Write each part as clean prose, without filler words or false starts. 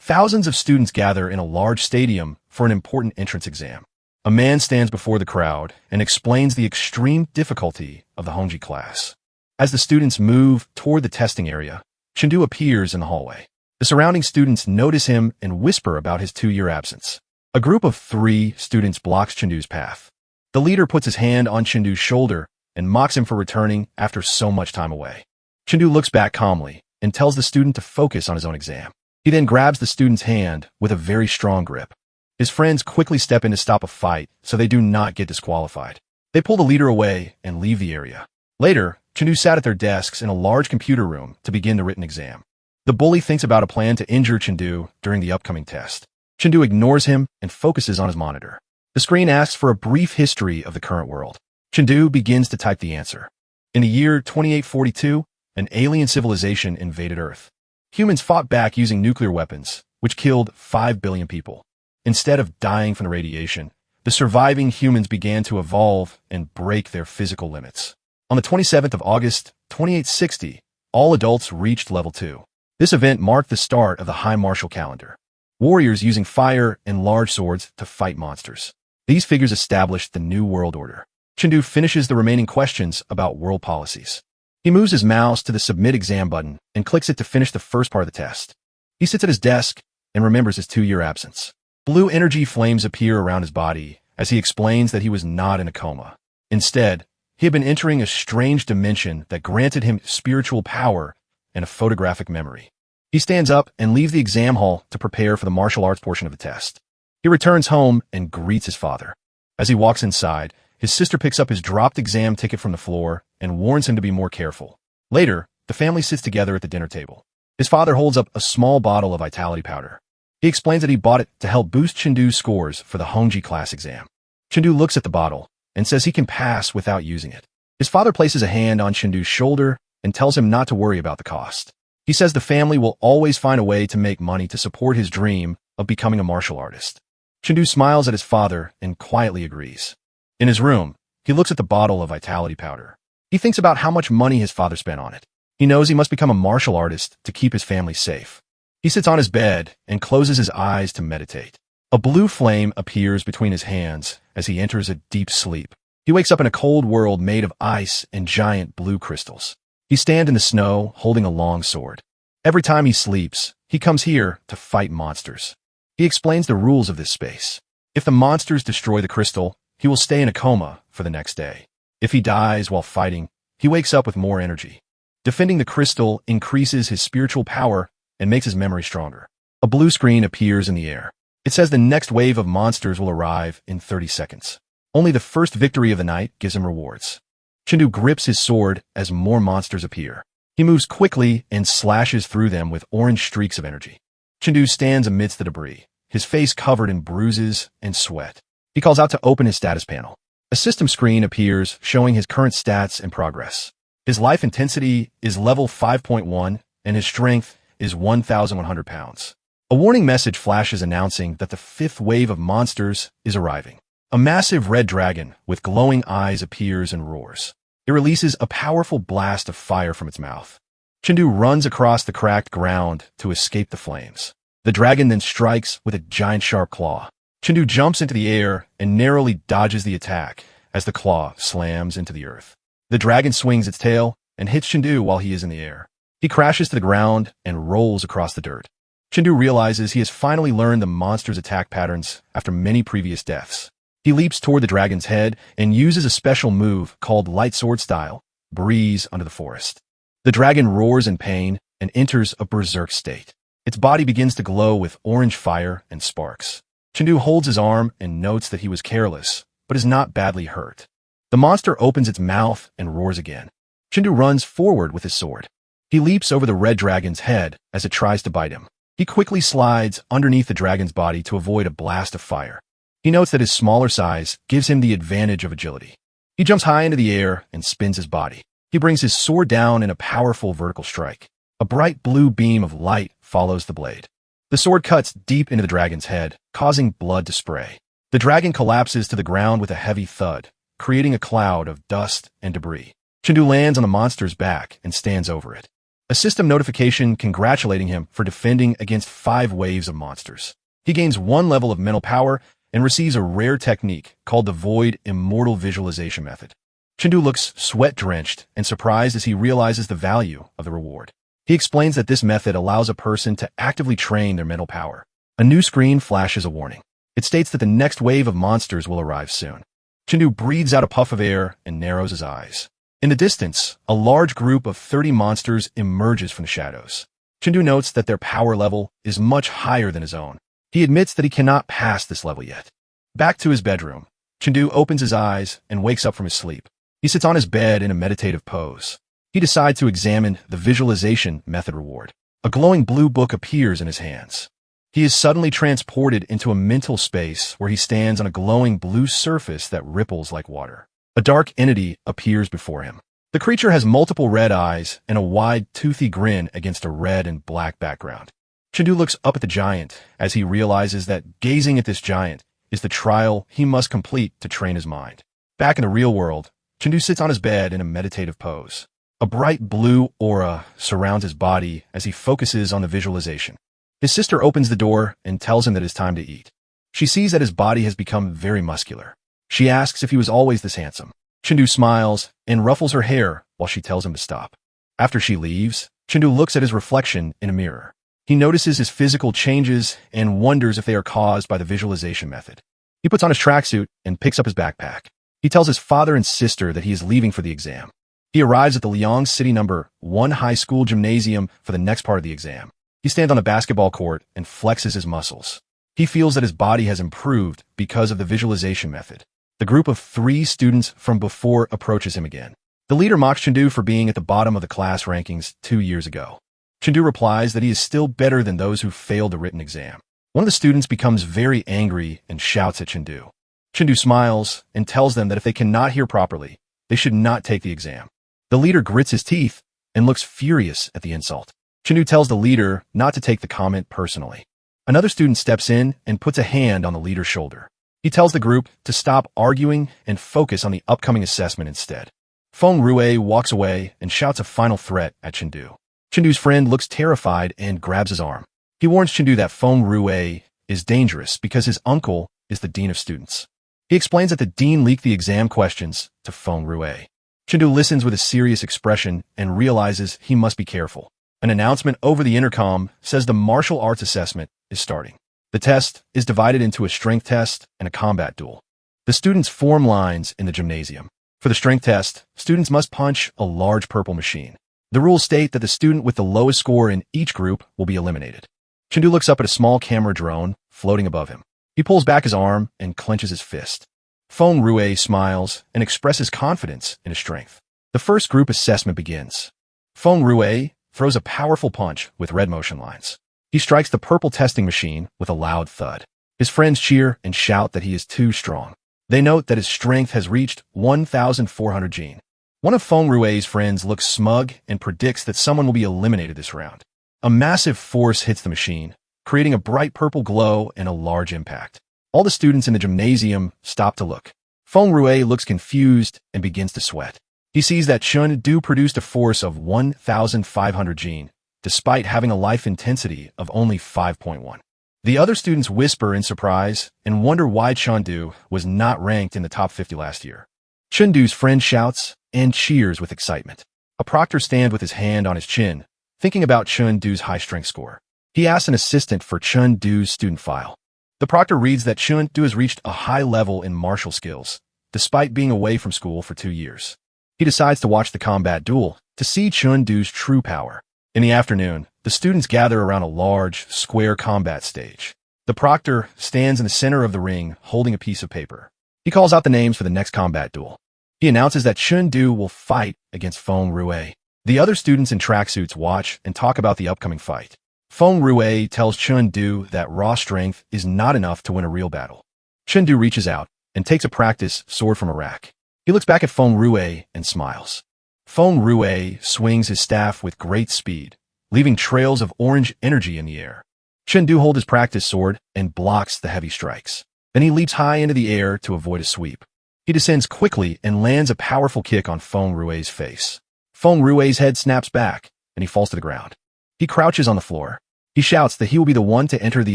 Thousands of students gather in a large stadium for an important entrance exam. A man stands before the crowd and explains the extreme difficulty of the Hongji class. As the students move toward the testing area, Chengdu appears in the hallway. The surrounding students notice him and whisper about his 2-year absence. A group of 3 students blocks Chengdu's path. The leader puts his hand on Chengdu's shoulder and mocks him for returning after so much time away. Chengdu looks back calmly and tells the student to focus on his own exam. He then grabs the student's hand with a very strong grip. His friends quickly step in to stop a fight so they do not get disqualified. They pull the leader away and leave the area. Later, Chengdu sat at their desks in a large computer room to begin the written exam. The bully thinks about a plan to injure Chengdu during the upcoming test. Chengdu ignores him and focuses on his monitor. The screen asks for a brief history of the current world. Chengdu begins to type the answer. In the year 2842, an alien civilization invaded Earth. Humans fought back using nuclear weapons, which killed 5 billion people. Instead of dying from the radiation, the surviving humans began to evolve and break their physical limits. On the 27th of August, 2860, all adults reached level 2. This event marked the start of the High Martial Calendar. Warriors using fire and large swords to fight monsters. These figures established the New World Order. Chengdu finishes the remaining questions about world policies. He moves his mouse to the Submit Exam button and clicks it to finish the first part of the test. He sits at his desk and remembers his 2-year absence. Blue energy flames appear around his body as he explains that he was not in a coma. Instead, he had been entering a strange dimension that granted him spiritual power and a photographic memory. He stands up and leaves the exam hall to prepare for the martial arts portion of the test. He returns home and greets his father. As he walks inside, his sister picks up his dropped exam ticket from the floor and warns him to be more careful. Later, the family sits together at the dinner table. His father holds up a small bottle of vitality powder. He explains that he bought it to help boost Chengdu's scores for the Hongji class exam. Chengdu looks at the bottle and says he can pass without using it. His father places a hand on Chengdu's shoulder and tells him not to worry about the cost. He says the family will always find a way to make money to support his dream of becoming a martial artist. Chengdu smiles at his father and quietly agrees. In his room, he looks at the bottle of vitality powder. He thinks about how much money his father spent on it. He knows he must become a martial artist to keep his family safe. He sits on his bed and closes his eyes to meditate. A blue flame appears between his hands as he enters a deep sleep. He wakes up in a cold world made of ice and giant blue crystals. He stands in the snow holding a long sword. Every time he sleeps, he comes here to fight monsters. He explains the rules of this space. If the monsters destroy the crystal, he will stay in a coma for the next day. If he dies while fighting, he wakes up with more energy. Defending the crystal increases his spiritual power and makes his memory stronger. A blue screen appears in the air. It says the next wave of monsters will arrive in 30 seconds. Only the first victory of the night gives him rewards. Chengdu grips his sword as more monsters appear. He moves quickly and slashes through them with orange streaks of energy. Chengdu stands amidst the debris, his face covered in bruises and sweat. He calls out to open his status panel. A system screen appears showing his current stats and progress. His life intensity is level 5.1 and his strength is 1,100 pounds. A warning message flashes announcing that the 5th wave of monsters is arriving. A massive red dragon with glowing eyes appears and roars. It releases a powerful blast of fire from its mouth. Chengdu runs across the cracked ground to escape the flames. The dragon then strikes with a giant sharp claw. Chengdu jumps into the air and narrowly dodges the attack as the claw slams into the earth. The dragon swings its tail and hits Chengdu while he is in the air. He crashes to the ground and rolls across the dirt. Chengdu realizes he has finally learned the monster's attack patterns after many previous deaths. He leaps toward the dragon's head and uses a special move called Light Sword Style, Breeze Under the Forest. The dragon roars in pain and enters a berserk state. Its body begins to glow with orange fire and sparks. Chengdu holds his arm and notes that he was careless, but is not badly hurt. The monster opens its mouth and roars again. Chengdu runs forward with his sword. He leaps over the red dragon's head as it tries to bite him. He quickly slides underneath the dragon's body to avoid a blast of fire. He notes that his smaller size gives him the advantage of agility. He jumps high into the air and spins his body. He brings his sword down in a powerful vertical strike. A bright blue beam of light follows the blade. The sword cuts deep into the dragon's head, causing blood to spray. The dragon collapses to the ground with a heavy thud, creating a cloud of dust and debris. Chengdu lands on the monster's back and stands over it. a system notification congratulating him for defending against 5 waves of monsters. He gains 1 level of mental power and receives a rare technique called the Void Immortal Visualization Method. Chengdu looks sweat-drenched and surprised as he realizes the value of the reward. He explains that this method allows a person to actively train their mental power. A new screen flashes a warning. It states that the next wave of monsters will arrive soon. Chengdu breathes out a puff of air and narrows his eyes. In the distance, a large group of 30 monsters emerges from the shadows. Chengdu notes that their power level is much higher than his own. He admits that he cannot pass this level yet. Back to his bedroom, Chengdu opens his eyes and wakes up from his sleep. He sits on his bed in a meditative pose. He decides to examine the visualization method reward. A glowing blue book appears in his hands. He is suddenly transported into a mental space where he stands on a glowing blue surface that ripples like water. A dark entity appears before him. The creature has multiple red eyes and a wide, toothy grin against a red and black background. Chengdu looks up at the giant as he realizes that gazing at this giant is the trial he must complete to train his mind. Back in the real world, Chengdu sits on his bed in a meditative pose. A bright blue aura surrounds his body as he focuses on the visualization. His sister opens the door and tells him that it's time to eat. She sees that his body has become very muscular. She asks if he was always this handsome. Chengdu smiles and ruffles her hair while she tells him to stop. After she leaves, Chengdu looks at his reflection in a mirror. He notices his physical changes and wonders if they are caused by the visualization method. He puts on his tracksuit and picks up his backpack. He tells his father and sister that he is leaving for the exam. He arrives at the Liang City No. 1 high school gymnasium for the next part of the exam. He stands on a basketball court and flexes his muscles. He feels that his body has improved because of the visualization method. The group of 3 students from before approaches him again. The leader mocks Chengdu for being at the bottom of the class rankings 2 years ago. Chengdu replies that he is still better than those who failed the written exam. One of the students becomes very angry and shouts at Chengdu. Chengdu smiles and tells them that if they cannot hear properly, they should not take the exam. The leader grits his teeth and looks furious at the insult. Chengdu tells the leader not to take the comment personally. Another student steps in and puts a hand on the leader's shoulder. He tells the group to stop arguing and focus on the upcoming assessment instead. Feng Rue walks away and shouts a final threat at Chengdu. Chengdu's friend looks terrified and grabs his arm. He warns Chengdu that Feng Rue is dangerous because his uncle is the dean of students. He explains that the dean leaked the exam questions to Feng Rue. Chengdu listens with a serious expression and realizes he must be careful. An announcement over the intercom says the martial arts assessment is starting. The test is divided into a strength test and a combat duel. The students form lines in the gymnasium. For the strength test, students must punch a large purple machine. The rules state that the student with the lowest score in each group will be eliminated. Chengdu looks up at a small camera drone floating above him. He pulls back his arm and clenches his fist. Feng Rue smiles and expresses confidence in his strength. The first group assessment begins. Feng Rue throws a powerful punch with red motion lines. He strikes the purple testing machine with a loud thud. His friends cheer and shout that he is too strong. They note that his strength has reached 1,400 gene. One of Feng Rue's friends looks smug and predicts that someone will be eliminated this round. A massive force hits the machine, creating a bright purple glow and a large impact. All the students in the gymnasium stop to look. Feng Rue looks confused and begins to sweat. He sees that Chengdu produced a force of 1,500 gene, despite having a life intensity of only 5.1. The other students whisper in surprise and wonder why Chengdu was not ranked in the top 50 last year. Chengdu's friend shouts and cheers with excitement. A proctor stands with his hand on his chin, thinking about Chengdu's high strength score. He asks an assistant for Chengdu's student file. The proctor reads that Chengdu has reached a high level in martial skills, despite being away from school for 2 years. He decides to watch the combat duel to see Chengdu's true power. In the afternoon, the students gather around a large, square combat stage. The proctor stands in the center of the ring holding a piece of paper. He calls out the names for the next combat duel. He announces that Chengdu will fight against Feng Rue. The other students in tracksuits watch and talk about the upcoming fight. Feng Rue tells Chengdu that raw strength is not enough to win a real battle. Chengdu reaches out and takes a practice sword from a rack. He looks back at Feng Rue and smiles. Feng Rue swings his staff with great speed, leaving trails of orange energy in the air. Chengdu holds his practice sword and blocks the heavy strikes. Then he leaps high into the air to avoid a sweep. He descends quickly and lands a powerful kick on Feng Rue's face. Feng Rue's head snaps back, and he falls to the ground. He crouches on the floor. He shouts that he will be the one to enter the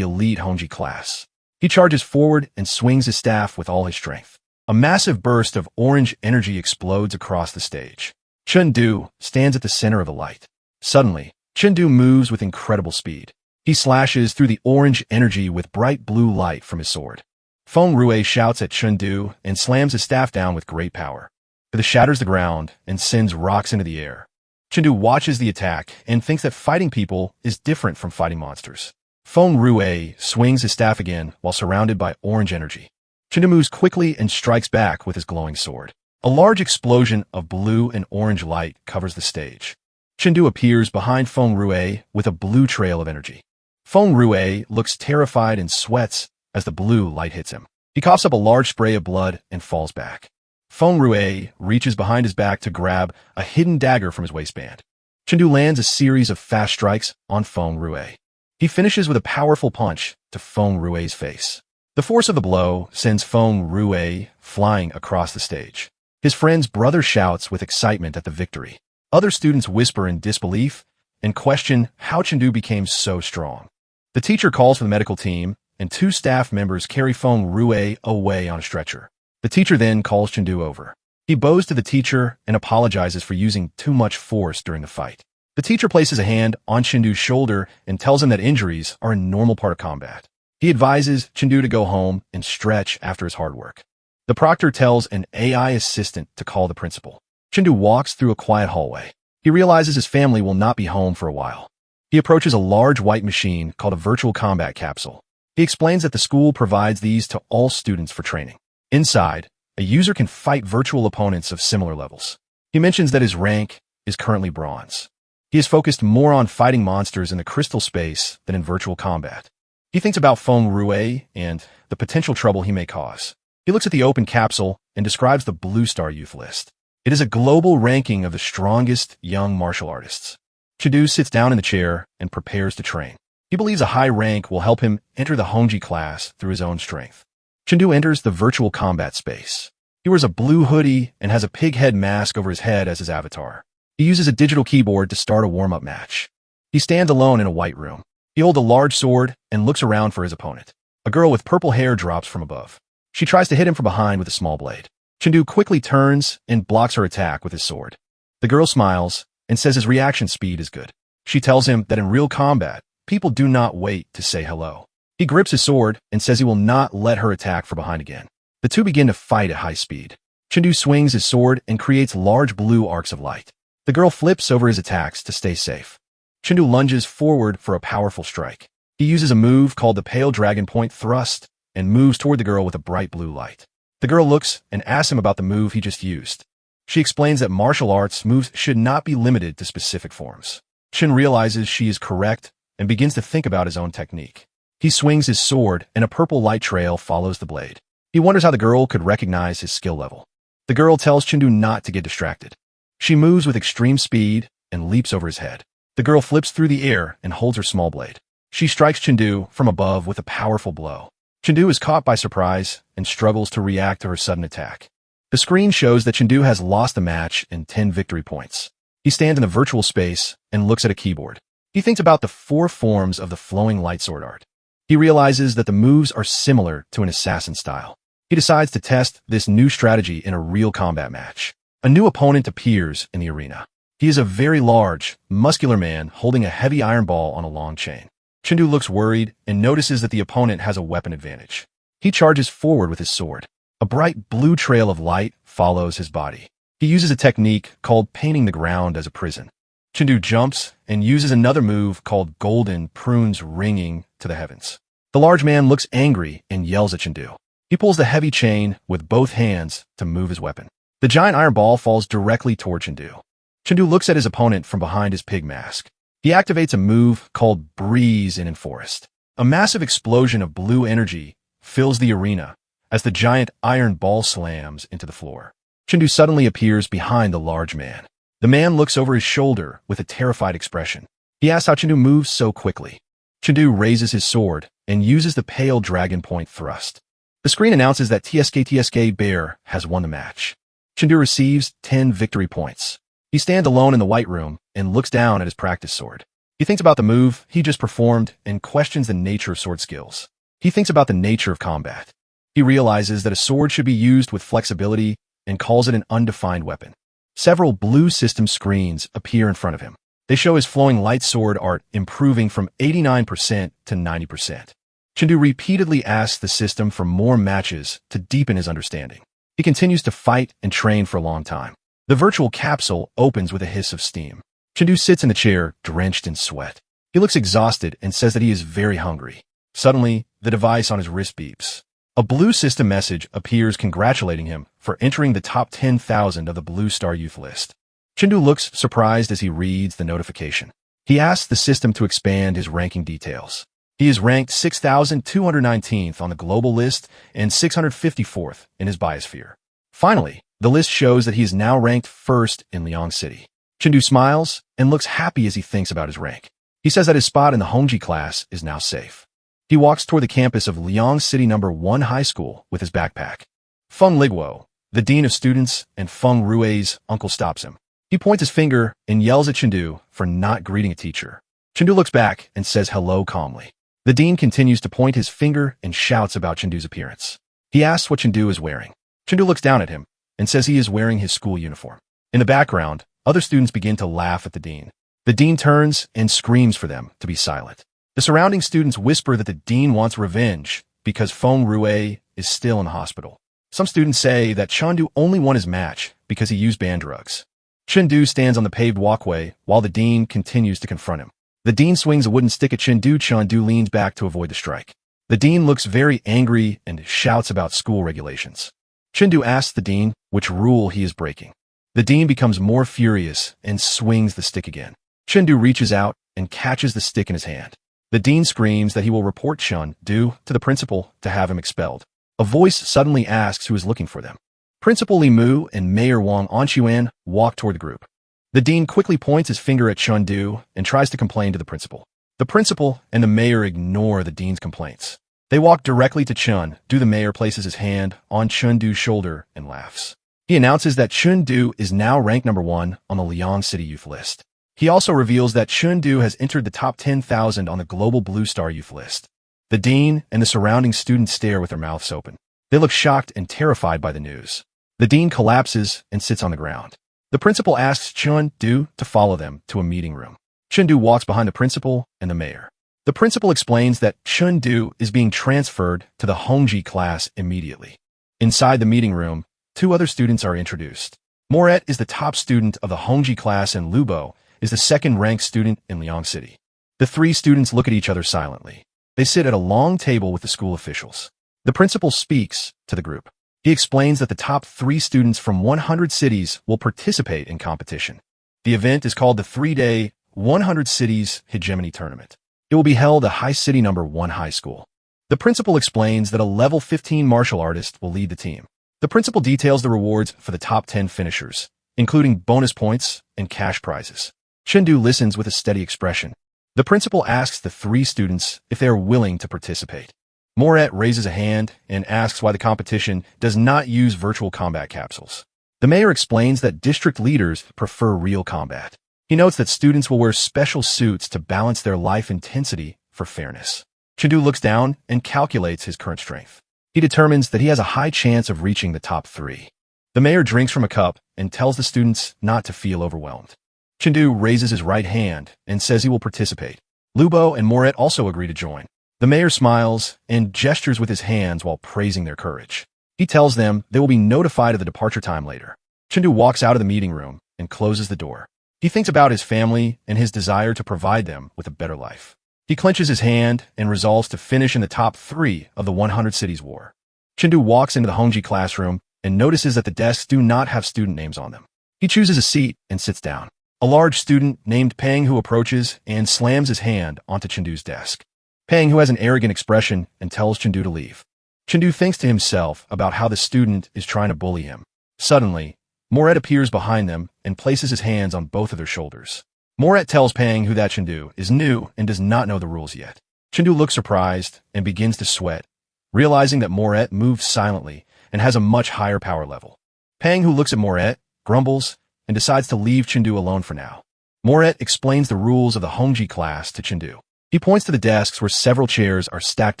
elite Honji class. He charges forward and swings his staff with all his strength. A massive burst of orange energy explodes across the stage. Chengdu stands at the center of the light. Suddenly, Chengdu moves with incredible speed. He slashes through the orange energy with bright blue light from his sword. Feng Rui shouts at Chengdu and slams his staff down with great power. It shatters the ground and sends rocks into the air. Chengdu watches the attack and thinks that fighting people is different from fighting monsters. Feng Rui swings his staff again while surrounded by orange energy. Chengdu moves quickly and strikes back with his glowing sword. A large explosion of blue and orange light covers the stage. Chengdu appears behind Feng Rui with a blue trail of energy. Feng Rui looks terrified and sweats as the blue light hits him. He coughs up a large spray of blood and falls back. Feng Rui reaches behind his back to grab a hidden dagger from his waistband. Chengdu lands a series of fast strikes on Feng Rui. He finishes with a powerful punch to Feng Rui's face. The force of the blow sends Feng Rui flying across the stage. His friend's brother shouts with excitement at the victory. Other students whisper in disbelief and question how Chengdu became so strong. The teacher calls for the medical team, and 2 staff members carry Feng Rui away on a stretcher. The teacher then calls Chengdu over. He bows to the teacher and apologizes for using too much force during the fight. The teacher places a hand on Chengdu's shoulder and tells him that injuries are a normal part of combat. He advises Chengdu to go home and stretch after his hard work. The proctor tells an AI assistant to call the principal. Chengdu walks through a quiet hallway. He realizes his family will not be home for a while. He approaches a large white machine called a virtual combat capsule. He explains that the school provides these to all students for training. Inside, a user can fight virtual opponents of similar levels. He mentions that his rank is currently bronze. He is focused more on fighting monsters in the crystal space than in virtual combat. He thinks about Feng Rui and the potential trouble he may cause. He looks at the open capsule and describes the Blue Star Youth List. It is a global ranking of the strongest young martial artists. Chengdu sits down in the chair and prepares to train. He believes a high rank will help him enter the Honji class through his own strength. Chengdu enters the virtual combat space. He wears a blue hoodie and has a pig head mask over his head as his avatar. He uses a digital keyboard to start a warm-up match. He stands alone in a white room. He holds a large sword and looks around for his opponent. A girl with purple hair drops from above. She tries to hit him from behind with a small blade. Chengdu quickly turns and blocks her attack with his sword. The girl smiles and says his reaction speed is good. She tells him that in real combat, people do not wait to say hello. He grips his sword and says he will not let her attack from behind again. The two begin to fight at high speed. Chengdu swings his sword and creates large blue arcs of light. The girl flips over his attacks to stay safe. Chengdu lunges forward for a powerful strike. He uses a move called the Pale Dragon Point Thrust and moves toward the girl with a bright blue light. The girl looks and asks him about the move he just used. She explains that martial arts moves should not be limited to specific forms. Chen realizes she is correct and begins to think about his own technique. He swings his sword and a purple light trail follows the blade. He wonders how the girl could recognize his skill level. The girl tells Chengdu not to get distracted. She moves with extreme speed and leaps over his head. The girl flips through the air and holds her small blade. She strikes Chengdu from above with a powerful blow. Chengdu is caught by surprise and struggles to react to her sudden attack. The screen shows that Chengdu has lost the match and 10 victory points. He stands in the virtual space and looks at a keyboard. He thinks about the 4 forms of the flowing light sword art. He realizes that the moves are similar to an assassin style. He decides to test this new strategy in a real combat match. A new opponent appears in the arena. He is a very large, muscular man holding a heavy iron ball on a long chain. Chengdu looks worried and notices that the opponent has a weapon advantage. He charges forward with his sword. A bright blue trail of light follows his body. He uses a technique called painting the ground as a prison. Chengdu jumps and uses another move called golden prunes ringing to the heavens. The large man looks angry and yells at Chengdu. He pulls the heavy chain with both hands to move his weapon. The giant iron ball falls directly toward Chengdu. Chengdu looks at his opponent from behind his pig mask. He activates a move called Breeze in Forest. A massive explosion of blue energy fills the arena as the giant iron ball slams into the floor. Chengdu suddenly appears behind the large man. The man looks over his shoulder with a terrified expression. He asks how Chengdu moves so quickly. Chengdu raises his sword and uses the Pale Dragon Point Thrust. The screen announces that TSK Bear has won the match. Chengdu receives 10 victory points. He stands alone in the white room and looks down at his practice sword. He thinks about the move he just performed and questions the nature of sword skills. He thinks about the nature of combat. He realizes that a sword should be used with flexibility and calls it an undefined weapon. Several blue system screens appear in front of him. They show his flowing light sword art improving from 89% to 90%. Chindu repeatedly asks the system for more matches to deepen his understanding. He continues to fight and train for a long time. The virtual capsule opens with a hiss of steam. Chindu sits in the chair, drenched in sweat. He looks exhausted and says that he is very hungry. Suddenly, the device on his wrist beeps. A blue system message appears congratulating him for entering the top 10,000 of the Blue Star Youth list. Chindu looks surprised as he reads the notification. He asks the system to expand his ranking details. He is ranked 6,219th on the global list and 654th in his biosphere. Finally, the list shows that he is now ranked first in Liang City. Chindu smiles and looks happy as he thinks about his rank. He says that his spot in the Hongji class is now safe. He walks toward the campus of Liang City No. 1 High School with his backpack. Feng Liguo, the dean of students and Feng Rui's uncle, stops him. He points his finger and yells at Chindu for not greeting a teacher. Chindu looks back and says hello calmly. The dean continues to point his finger and shouts about Chindu's appearance. He asks what Chindu is wearing. Chindu looks down at him and says he is wearing his school uniform. In the background, other students begin to laugh at the dean. The dean turns and screams for them to be silent. The surrounding students whisper that the dean wants revenge because Feng Rui is still in the hospital. Some students say that Chindu only won his match because he used banned drugs. Chindu stands on the paved walkway while the dean continues to confront him. The dean swings a wooden stick at Chindu. Chindu leans back to avoid the strike. The dean looks very angry and shouts about school regulations. Chindu asks the dean which rule he is breaking. The dean becomes more furious and swings the stick again. Chindu reaches out and catches the stick in his hand. The dean screams that he will report Chindu to the principal to have him expelled. A voice suddenly asks who is looking for them. Principal Li Mu and Mayor Wang Anquan walk toward the group. The dean quickly points his finger at Chindu and tries to complain to the principal. The principal and the mayor ignore the dean's complaints. They walk directly to Chindu. The mayor places his hand on Chindu's shoulder and laughs. He announces that Chindu is now ranked number 1 on the Liang City Youth list. He also reveals that Chindu has entered the top 10,000 on the global Blue Star Youth list. The dean and the surrounding students stare with their mouths open. They look shocked and terrified by the news. The dean collapses and sits on the ground. The principal asks Chindu to follow them to a meeting room. Chindu walks behind the principal and the mayor. The principal explains that Chindu is being transferred to the Hongji class immediately. Inside the meeting room, 2 other students are introduced. Moret is the top student of the Hongji class and Lubo is the second-ranked student in Liang City. The 3 students look at each other silently. They sit at a long table with the school officials. The principal speaks to the group. He explains that the top 3 students from 100 cities will participate in competition. The event is called the 3-day 100 Cities Hegemony Tournament. It will be held at High City No. 1 High School. The principal explains that a level 15 martial artist will lead the team. The principal details the rewards for the top 10 finishers, including bonus points and cash prizes. Chindu listens with a steady expression. The principal asks the 3 students if they are willing to participate. Moret raises a hand and asks why the competition does not use virtual combat capsules. The mayor explains that district leaders prefer real combat. He notes that students will wear special suits to balance their life intensity for fairness. Chindu looks down and calculates his current strength. He determines that he has a high chance of reaching the top 3. The mayor drinks from a cup and tells the students not to feel overwhelmed. Chindu raises his right hand and says he will participate. Lubo and Moret also agree to join. The mayor smiles and gestures with his hands while praising their courage. He tells them they will be notified of the departure time later. Chindu walks out of the meeting room and closes the door. He thinks about his family and his desire to provide them with a better life. He clenches his hand and resolves to finish in the top 3 of the 100 Cities War. Chindu walks into the Hongji classroom and notices that the desks do not have student names on them. He chooses a seat and sits down. A large student named Pang Hu approaches and slams his hand onto Chindu's desk. Pang Hu has an arrogant expression and tells Chindu to leave. Chindu thinks to himself about how the student is trying to bully him. Suddenly, Moret appears behind them and places his hands on both of their shoulders. Moret tells Pang Hu that Chindu is new and does not know the rules yet. Chindu looks surprised and begins to sweat, realizing that Moret moves silently and has a much higher power level. Pang Hu looks at Moret, grumbles, and decides to leave Chindu alone for now. Moret explains the rules of the Hongji class to Chindu. He points to the desks where several chairs are stacked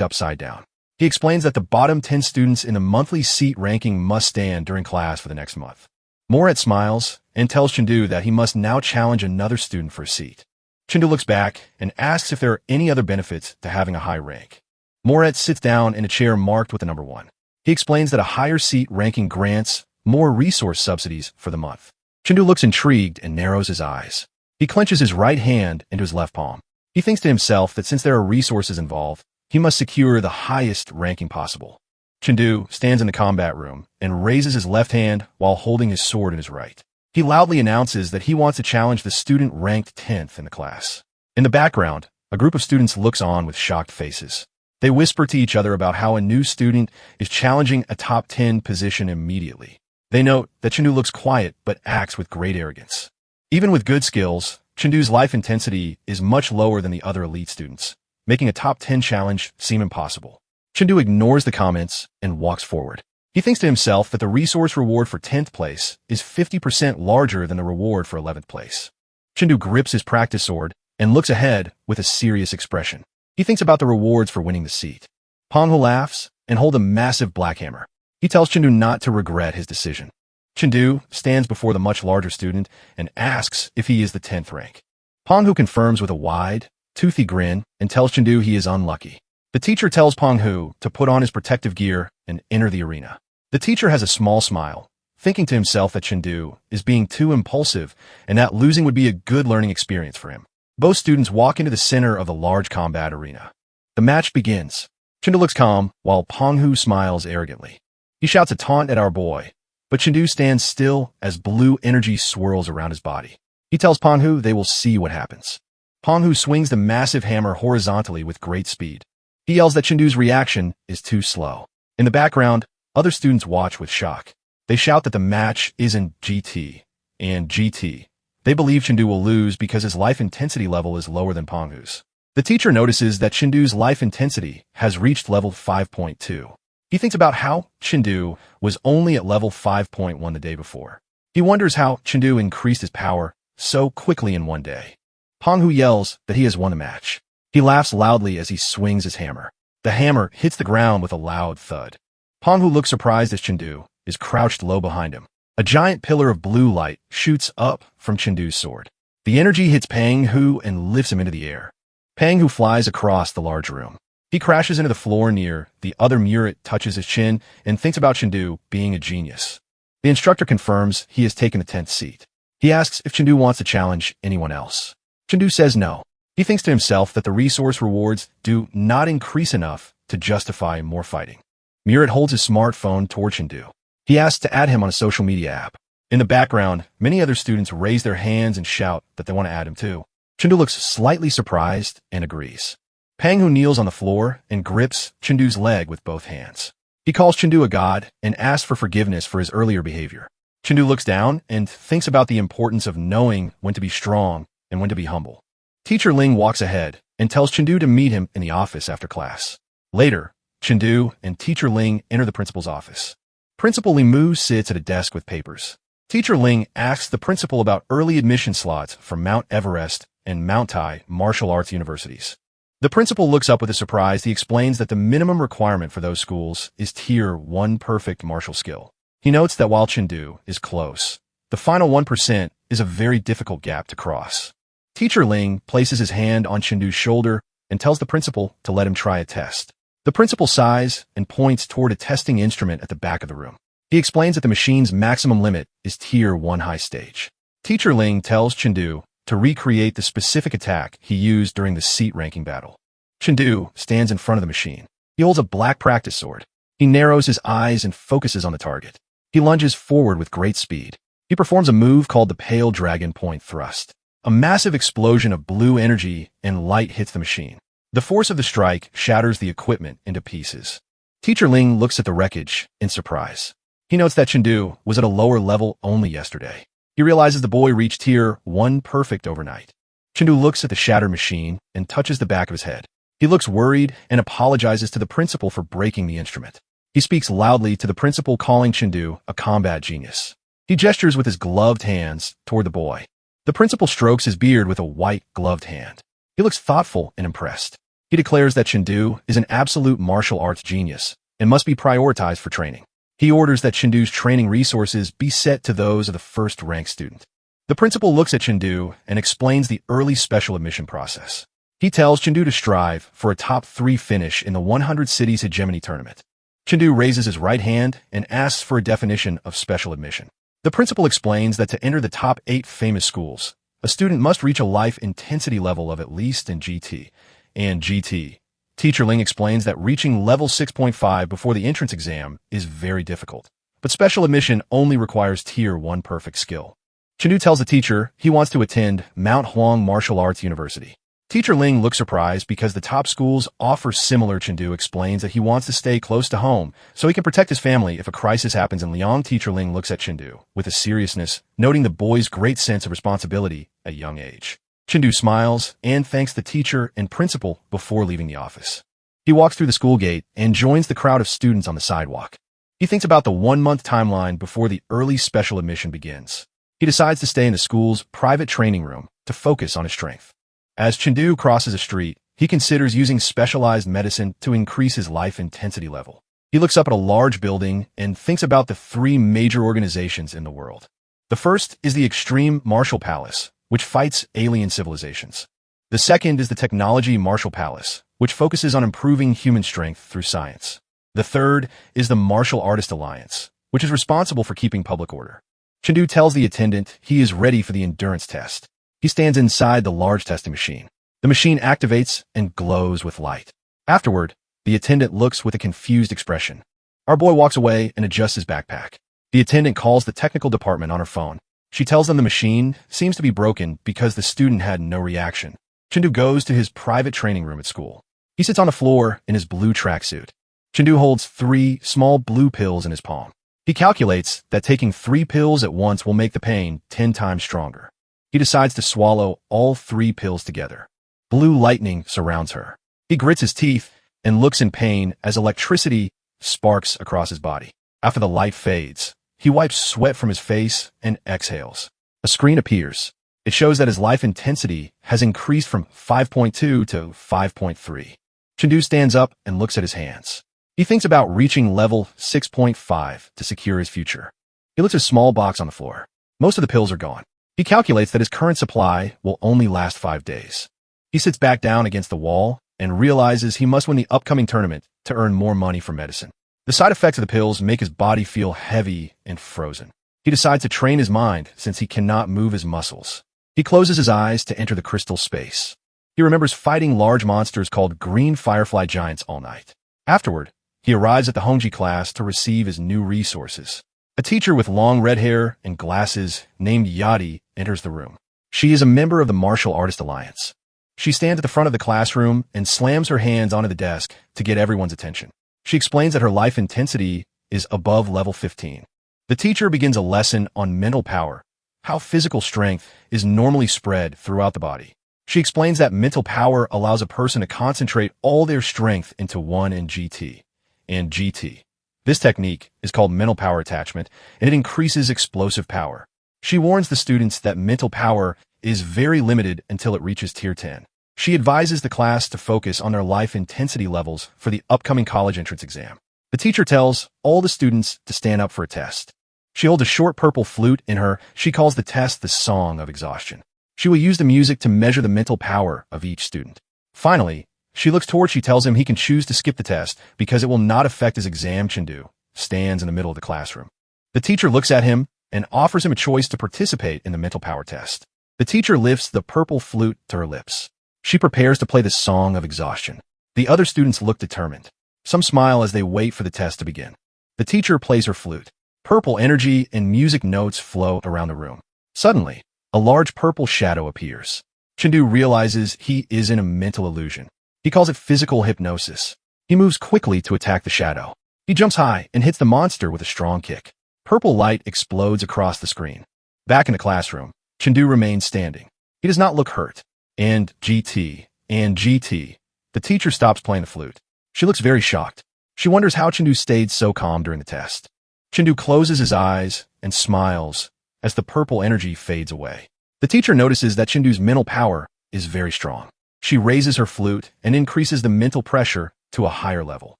upside down. He explains that the bottom 10 students in the monthly seat ranking must stand during class for the next month. Moret smiles and tells Chindu that he must now challenge another student for a seat. Chindu looks back and asks if there are any other benefits to having a high rank. Moret sits down in a chair marked with the number 1. He explains that a higher seat ranking grants more resource subsidies for the month. Chindu looks intrigued and narrows his eyes. He clenches his right hand into his left palm. He thinks to himself that since there are resources involved, he must secure the highest ranking possible. Chindu stands in the combat room and raises his left hand while holding his sword in his right. He loudly announces that he wants to challenge the student ranked 10th in the class. In the background, a group of students looks on with shocked faces. They whisper to each other about how a new student is challenging a top 10 position immediately. They note that Chindu looks quiet but acts with great arrogance. Even with good skills, Chindu's life intensity is much lower than the other elite students, making a top 10 challenge seem impossible. Chindu ignores the comments and walks forward. He thinks to himself that the resource reward for 10th place is 50% larger than the reward for 11th place. Chindu grips his practice sword and looks ahead with a serious expression. He thinks about the rewards for winning the seat. Panghua laughs and holds a massive black hammer. He tells Chindu not to regret his decision. Chindu stands before the much larger student and asks if he is the 10th rank. Panghua confirms with a wide, toothy grin and tells Chindu he is unlucky. The teacher tells Panghua to put on his protective gear and enter the arena. The teacher has a small smile, thinking to himself that Chindu is being too impulsive and that losing would be a good learning experience for him. Both students walk into the center of the large combat arena. The match begins. Chindu looks calm while Panghua smiles arrogantly. He shouts a taunt at our boy, but Chindu stands still as blue energy swirls around his body. He tells Panghua they will see what happens. Panghua swings the massive hammer horizontally with great speed. He yells that Chindu's reaction is too slow. In the background, other students watch with shock. They shout that the match isn't GT and GT. They believe Chindu will lose because his life intensity level is lower than Panghua's. The teacher notices that Chindu's life intensity has reached level 5.2. He thinks about how Chindu was only at level 5.1 the day before. He wonders how Chindu increased his power so quickly in one day. Panghua yells that he has won the match. He laughs loudly as he swings his hammer. The hammer hits the ground with a loud thud. Panghua looks surprised as Chindu is crouched low behind him. A giant pillar of blue light shoots up from Chindu's sword. The energy hits Panghua and lifts him into the air. Panghua flies across the large room. He crashes into the floor near the other Muret, touches his chin, and thinks about Chindu being a genius. The instructor confirms he has taken the 10th seat. He asks if Chindu wants to challenge anyone else. Chindu says no. He thinks to himself that the resource rewards do not increase enough to justify more fighting. Muret holds his smartphone toward Chindu. He asks to add him on a social media app. In the background, many other students raise their hands and shout that they want to add him too. Chindu looks slightly surprised and agrees. Panghua kneels on the floor and grips Chindu's leg with both hands. He calls Chindu a god and asks for forgiveness for his earlier behavior. Chindu looks down and thinks about the importance of knowing when to be strong and when to be humble. Teacher Ling walks ahead and tells Chindu to meet him in the office after class. Later, Chindu and Teacher Ling enter the principal's office. Principal Limu sits at a desk with papers. Teacher Ling asks the principal about early admission slots for Mount Everest and Mount Tai martial arts universities. The principal looks up with a surprise. He explains that the minimum requirement for those schools is Tier 1 perfect martial skill. He notes that while Chindu is close, the final 1% is a very difficult gap to cross. Teacher Ling places his hand on Chindu's shoulder and tells the principal to let him try a test. The principal sighs and points toward a testing instrument at the back of the room. He explains that the machine's maximum limit is Tier 1 high stage. Teacher Ling tells Chindu to recreate the specific attack he used during the seat ranking battle. Chindu stands in front of the machine. He holds a black practice sword. He narrows his eyes and focuses on the target. He lunges forward with great speed. He performs a move called the Pale Dragon Point Thrust. A massive explosion of blue energy and light hits the machine. The force of the strike shatters the equipment into pieces. Teacher Ling looks at the wreckage in surprise. He notes that Chindu was at a lower level only yesterday. He realizes the boy reached Tier 1 perfect overnight. Chindu looks at the shattered machine and touches the back of his head. He looks worried and apologizes to the principal for breaking the instrument. He speaks loudly to the principal, calling Chindu a combat genius. He gestures with his gloved hands toward the boy. The principal strokes his beard with a white, gloved hand. He looks thoughtful and impressed. He declares that Chindu is an absolute martial arts genius and must be prioritized for training. He orders that Chindu's training resources be set to those of the first-rank student. The principal looks at Chindu and explains the early special admission process. He tells Chindu to strive for a top 3 finish in the 100 Cities Hegemony Tournament. Chindu raises his right hand and asks for a definition of special admission. The principal explains that to enter the top 8 famous schools, a student must reach a life intensity level of at least in GT and GT. Teacher Ling explains that reaching level 6.5 before the entrance exam is very difficult, but special admission only requires Tier 1 perfect skill. Chindu tells the teacher he wants to attend Mount Huang Martial Arts University. Teacher Ling looks surprised because the top schools offer similar. Chindu explains that he wants to stay close to home so he can protect his family if a crisis happens in Liang. Teacher Ling looks at Chindu with a seriousness, noting the boy's great sense of responsibility at a young age. Chindu smiles and thanks the teacher and principal before leaving the office. He walks through the school gate and joins the crowd of students on the sidewalk. He thinks about the 1-month timeline before the early special admission begins. He decides to stay in the school's private training room to focus on his strength. As Chindu crosses a street, he considers using specialized medicine to increase his life intensity level. He looks up at a large building and thinks about the 3 major organizations in the world. The first is the Extreme Martial Palace, which fights alien civilizations. The second is the Technology Martial Palace, which focuses on improving human strength through science. The third is the Martial Artist Alliance, which is responsible for keeping public order. Chindu tells the attendant he is ready for the endurance test. He stands inside the large testing machine. The machine activates and glows with light. Afterward, the attendant looks with a confused expression. Our boy walks away and adjusts his backpack. The attendant calls the technical department on her phone. She tells them the machine seems to be broken because the student had no reaction. Chindu goes to his private training room at school. He sits on the floor in his blue tracksuit. Chindu holds 3 small blue pills in his palm. He calculates that taking 3 pills at once will make the pain 10 times stronger. He decides to swallow all 3 pills together. Blue lightning surrounds her. He grits his teeth and looks in pain as electricity sparks across his body. After the light fades, he wipes sweat from his face and exhales. A screen appears. It shows that his life intensity has increased from 5.2 to 5.3. Chindu stands up and looks at his hands. He thinks about reaching level 6.5 to secure his future. He looks at a small box on the floor. Most of the pills are gone. He calculates that his current supply will only last 5 days. He sits back down against the wall and realizes he must win the upcoming tournament to earn more money for medicine. The side effects of the pills make his body feel heavy and frozen. He decides to train his mind since he cannot move his muscles. He closes his eyes to enter the crystal space. He remembers fighting large monsters called green firefly giants all night. Afterward, he arrives at the Hongji class to receive his new resources. A teacher with long red hair and glasses named Yadi enters the room. She is a member of the Martial Artist Alliance. She stands at the front of the classroom and slams her hands onto the desk to get everyone's attention. She explains that her life intensity is above level 15. The teacher begins a lesson on mental power, how physical strength is normally spread throughout the body. She explains that mental power allows a person to concentrate all their strength into one in GT and GT. This technique is called mental power attachment, and it increases explosive power. She warns the students that mental power is very limited until it reaches Tier 10. She advises the class to focus on their life intensity levels for the upcoming college entrance exam. The teacher tells all the students to stand up for a test. She holds a short purple flute in her. She calls the test the Song of Exhaustion. She will use the music to measure the mental power of each student. Finally, she looks toward. She tells him he can choose to skip the test because it will not affect his exam. Chindu stands in the middle of the classroom. The teacher looks at him and offers him a choice to participate in the mental power test. The teacher lifts the purple flute to her lips. She prepares to play the Song of Exhaustion. The other students look determined. Some smile as they wait for the test to begin. The teacher plays her flute. Purple energy and music notes flow around the room. Suddenly, a large purple shadow appears. Chindu realizes he is in a mental illusion. He calls it physical hypnosis. He moves quickly to attack the shadow. He jumps high and hits the monster with a strong kick. Purple light explodes across the screen. Back in the classroom, Chindu remains standing. He does not look hurt. And GT. The teacher stops playing the flute. She looks very shocked. She wonders how Chindu stayed so calm during the test. Chindu closes his eyes and smiles as the purple energy fades away. The teacher notices that Chindu's mental power is very strong. She raises her flute and increases the mental pressure to a higher level.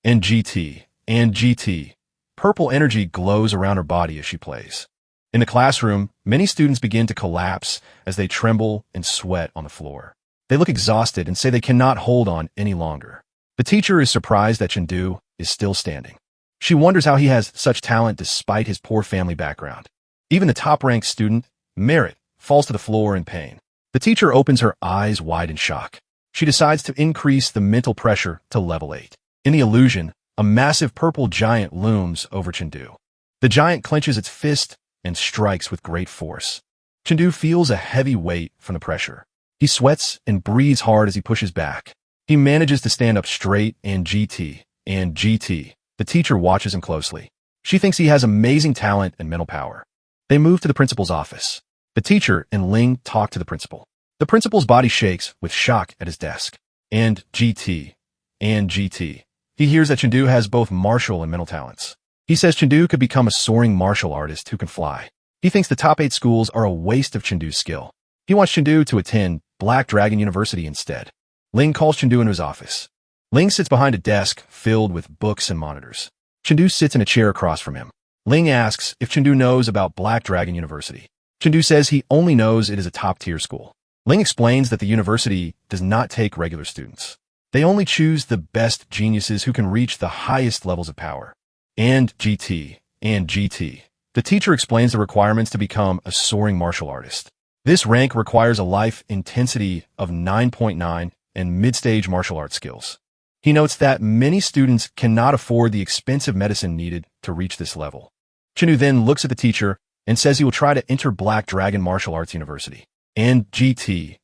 And GT. Purple energy glows around her body as she plays. In the classroom, many students begin to collapse as they tremble and sweat on the floor. They look exhausted and say they cannot hold on any longer. The teacher is surprised that Chindu is still standing. She wonders how he has such talent despite his poor family background. Even the top-ranked student, Merit, falls to the floor in pain. The teacher opens her eyes wide in shock. She decides to increase the mental pressure to level 8. In the illusion, a massive purple giant looms over Chindu. The giant clenches its fist and strikes with great force. Chindu feels a heavy weight from the pressure. He sweats and breathes hard as he pushes back. He manages to stand up straight and GT. The teacher watches him closely. She thinks he has amazing talent and mental power. They move to the principal's office. The teacher and Ling talk to the principal. The principal's body shakes with shock at his desk. And GT. He hears that Chindu has both martial and mental talents. He says Chindu could become a soaring martial artist who can fly. He thinks the top 8 schools are a waste of Chindu's skill. He wants Chindu to attend Black Dragon University instead. Ling calls Chindu into his office. Ling sits behind a desk filled with books and monitors. Chindu sits in a chair across from him. Ling asks if Chindu knows about Black Dragon University. Chindu says he only knows it is a top-tier school. Ling explains that the university does not take regular students. They only choose the best geniuses who can reach the highest levels of power. And GT. The teacher explains the requirements to become a soaring martial artist. This rank requires a life intensity of 9.9 and mid-stage martial arts skills. He notes that many students cannot afford the expensive medicine needed to reach this level. Chindu then looks at the teacher and says he will try to enter Black Dragon Martial Arts University. And GT.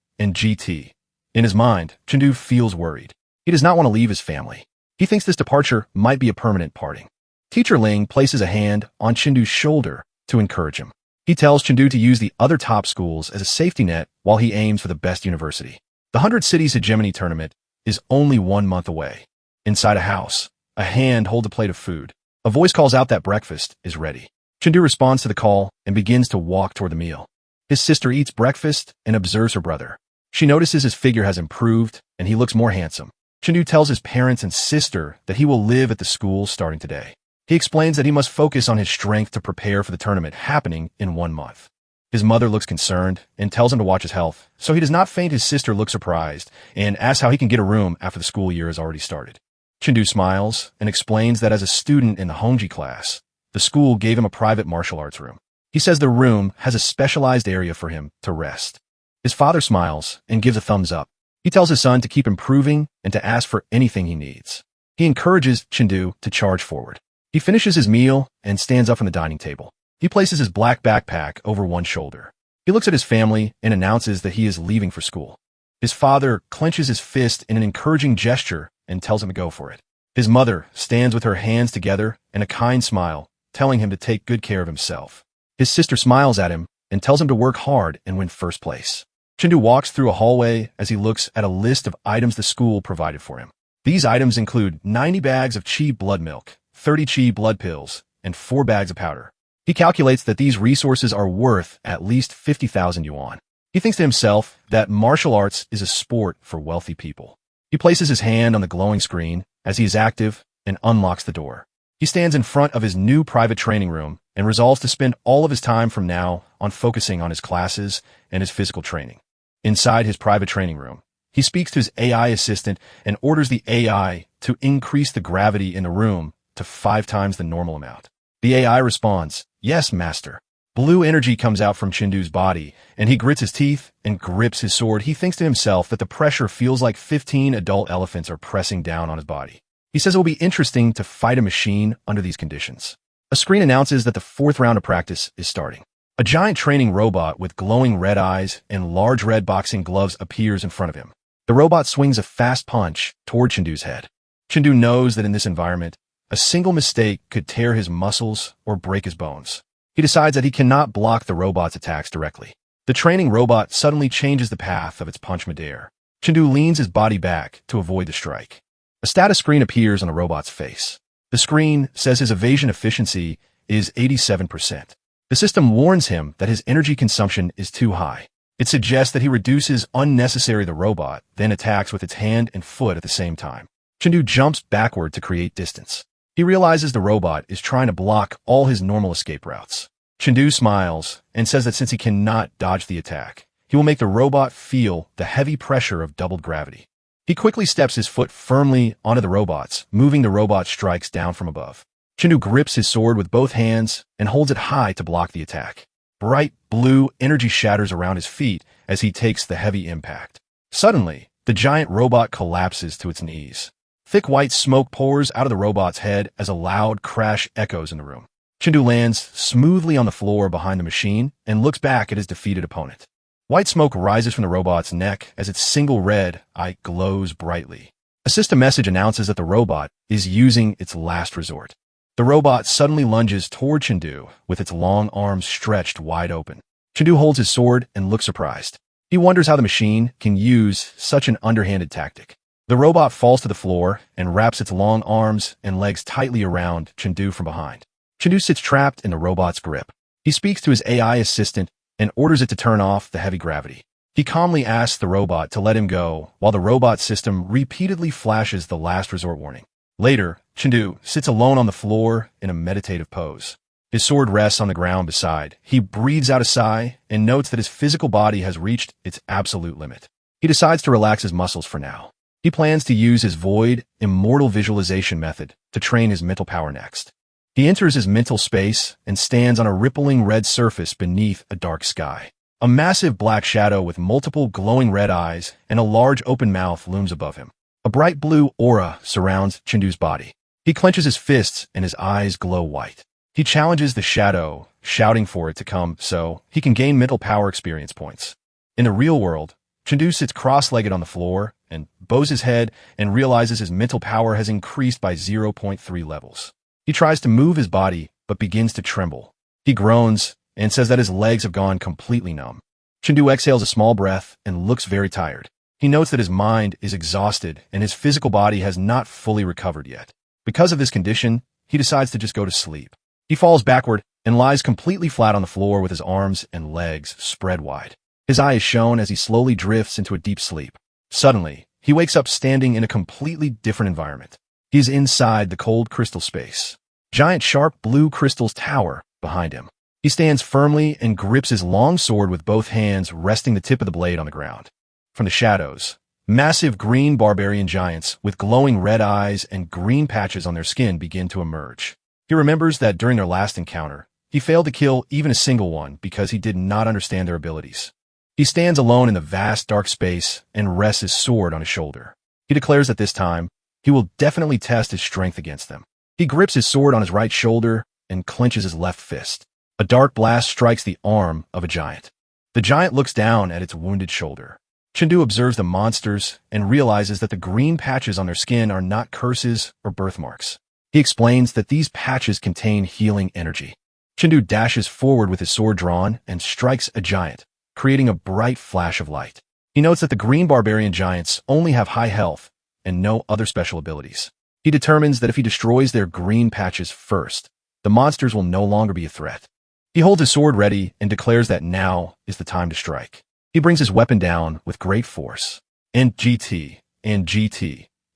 In his mind, Chindu feels worried. He does not want to leave his family. He thinks this departure might be a permanent parting. Teacher Ling places a hand on Chindu's shoulder to encourage him. He tells Chindu to use the other top schools as a safety net while he aims for the best university. The 100 Cities Hegemony Tournament is only 1 month away. Inside a house, a hand holds a plate of food. A voice calls out that breakfast is ready. Chindu responds to the call and begins to walk toward the meal. His sister eats breakfast and observes her brother. She notices his figure has improved and he looks more handsome. Chindu tells his parents and sister that he will live at the school starting today. He explains that he must focus on his strength to prepare for the tournament happening in 1 month. His mother looks concerned and tells him to watch his health, so he does not faint. His sister looks surprised and asks how he can get a room after the school year has already started. Chindu smiles and explains that as a student in the Hongji class, the school gave him a private martial arts room. He says the room has a specialized area for him to rest. His father smiles and gives a thumbs up. He tells his son to keep improving and to ask for anything he needs. He encourages Chindu to charge forward. He finishes his meal and stands up from the dining table. He places his black backpack over one shoulder. He looks at his family and announces that he is leaving for school. His father clenches his fist in an encouraging gesture and tells him to go for it. His mother stands with her hands together and a kind smile, telling him to take good care of himself. His sister smiles at him and tells him to work hard and win first place. Chindu walks through a hallway as he looks at a list of items the school provided for him. These items include 90 bags of chi blood milk, 30 chi blood pills, and 4 bags of powder. He calculates that these resources are worth at least 50,000 yuan. He thinks to himself that martial arts is a sport for wealthy people. He places his hand on the glowing screen as he is active and unlocks the door. He stands in front of his new private training room and resolves to spend all of his time from now on focusing on his classes and his physical training. Inside his private training room, he speaks to his AI assistant and orders the AI to increase the gravity in the room to 5 times the normal amount. The AI responds, "Yes, master." Blue energy comes out from Chindu's body, and he grits his teeth and grips his sword. He thinks to himself that the pressure feels like 15 adult elephants are pressing down on his body. He says it will be interesting to fight a machine under these conditions. A screen announces that the 4th round of practice is starting. A giant training robot with glowing red eyes and large red boxing gloves appears in front of him. The robot swings a fast punch toward Chindu's head. Chindu knows that in this environment, a single mistake could tear his muscles or break his bones. He decides that he cannot block the robot's attacks directly. The training robot suddenly changes the path of its punch midair. Chindu leans his body back to avoid the strike. A status screen appears on the robot's face. The screen says his evasion efficiency is 87%. The system warns him that his energy consumption is too high. It suggests that he reduces unnecessary the robot, then attacks with its hand and foot at the same time. Chengdu jumps backward to create distance. He realizes the robot is trying to block all his normal escape routes. Chengdu smiles and says that since he cannot dodge the attack, he will make the robot feel the heavy pressure of doubled gravity. He quickly steps his foot firmly onto the robot's, moving the robot's strikes down from above. Chengdu grips his sword with both hands and holds it high to block the attack. Bright blue energy shatters around his feet as he takes the heavy impact. Suddenly, the giant robot collapses to its knees. Thick white smoke pours out of the robot's head as a loud crash echoes in the room. Chengdu lands smoothly on the floor behind the machine and looks back at his defeated opponent. White smoke rises from the robot's neck as its single red eye glows brightly. A system message announces that the robot is using its last resort. The robot suddenly lunges toward Chengdu with its long arms stretched wide open. Chengdu holds his sword and looks surprised. He wonders how the machine can use such an underhanded tactic. The robot falls to the floor and wraps its long arms and legs tightly around Chengdu from behind. Chengdu sits trapped in the robot's grip. He speaks to his AI assistant and orders it to turn off the heavy gravity. He calmly asks the robot to let him go while the robot system repeatedly flashes the last resort warning. Later, Chengdu sits alone on the floor in a meditative pose. His sword rests on the ground beside. He breathes out a sigh and notes that his physical body has reached its absolute limit. He decides to relax his muscles for now. He plans to use his void, immortal visualization method to train his mental power next. He enters his mental space and stands on a rippling red surface beneath a dark sky. A massive black shadow with multiple glowing red eyes and a large open mouth looms above him. A bright blue aura surrounds Chengdu's body. He clenches his fists and his eyes glow white. He challenges the shadow, shouting for it to come so he can gain mental power experience points. In the real world, Chengdu sits cross-legged on the floor and bows his head and realizes his mental power has increased by 0.3 levels. He tries to move his body, but begins to tremble. He groans and says that his legs have gone completely numb. Chengdu exhales a small breath and looks very tired. He notes that his mind is exhausted and his physical body has not fully recovered yet. Because of this condition, he decides to just go to sleep. He falls backward and lies completely flat on the floor with his arms and legs spread wide. His eye is shown as he slowly drifts into a deep sleep. Suddenly, he wakes up standing in a completely different environment. He is inside the cold crystal space. Giant sharp blue crystals tower behind him. He stands firmly and grips his long sword with both hands, resting the tip of the blade on the ground. From the shadows, massive green barbarian giants with glowing red eyes and green patches on their skin begin to emerge. He remembers that during their last encounter, he failed to kill even a single one because he did not understand their abilities. He stands alone in the vast dark space and rests his sword on his shoulder. He declares that this time, he will definitely test his strength against them. He grips his sword on his right shoulder and clenches his left fist. A dark blast strikes the arm of a giant. The giant looks down at its wounded shoulder. Chengdu observes the monsters and realizes that the green patches on their skin are not curses or birthmarks. He explains that these patches contain healing energy. Chengdu dashes forward with his sword drawn and strikes a giant, creating a bright flash of light. He notes that the green barbarian giants only have high health and no other special abilities. He determines that if he destroys their green patches first, the monsters will no longer be a threat. He holds his sword ready and declares that now is the time to strike. He brings his weapon down with great force. And GT.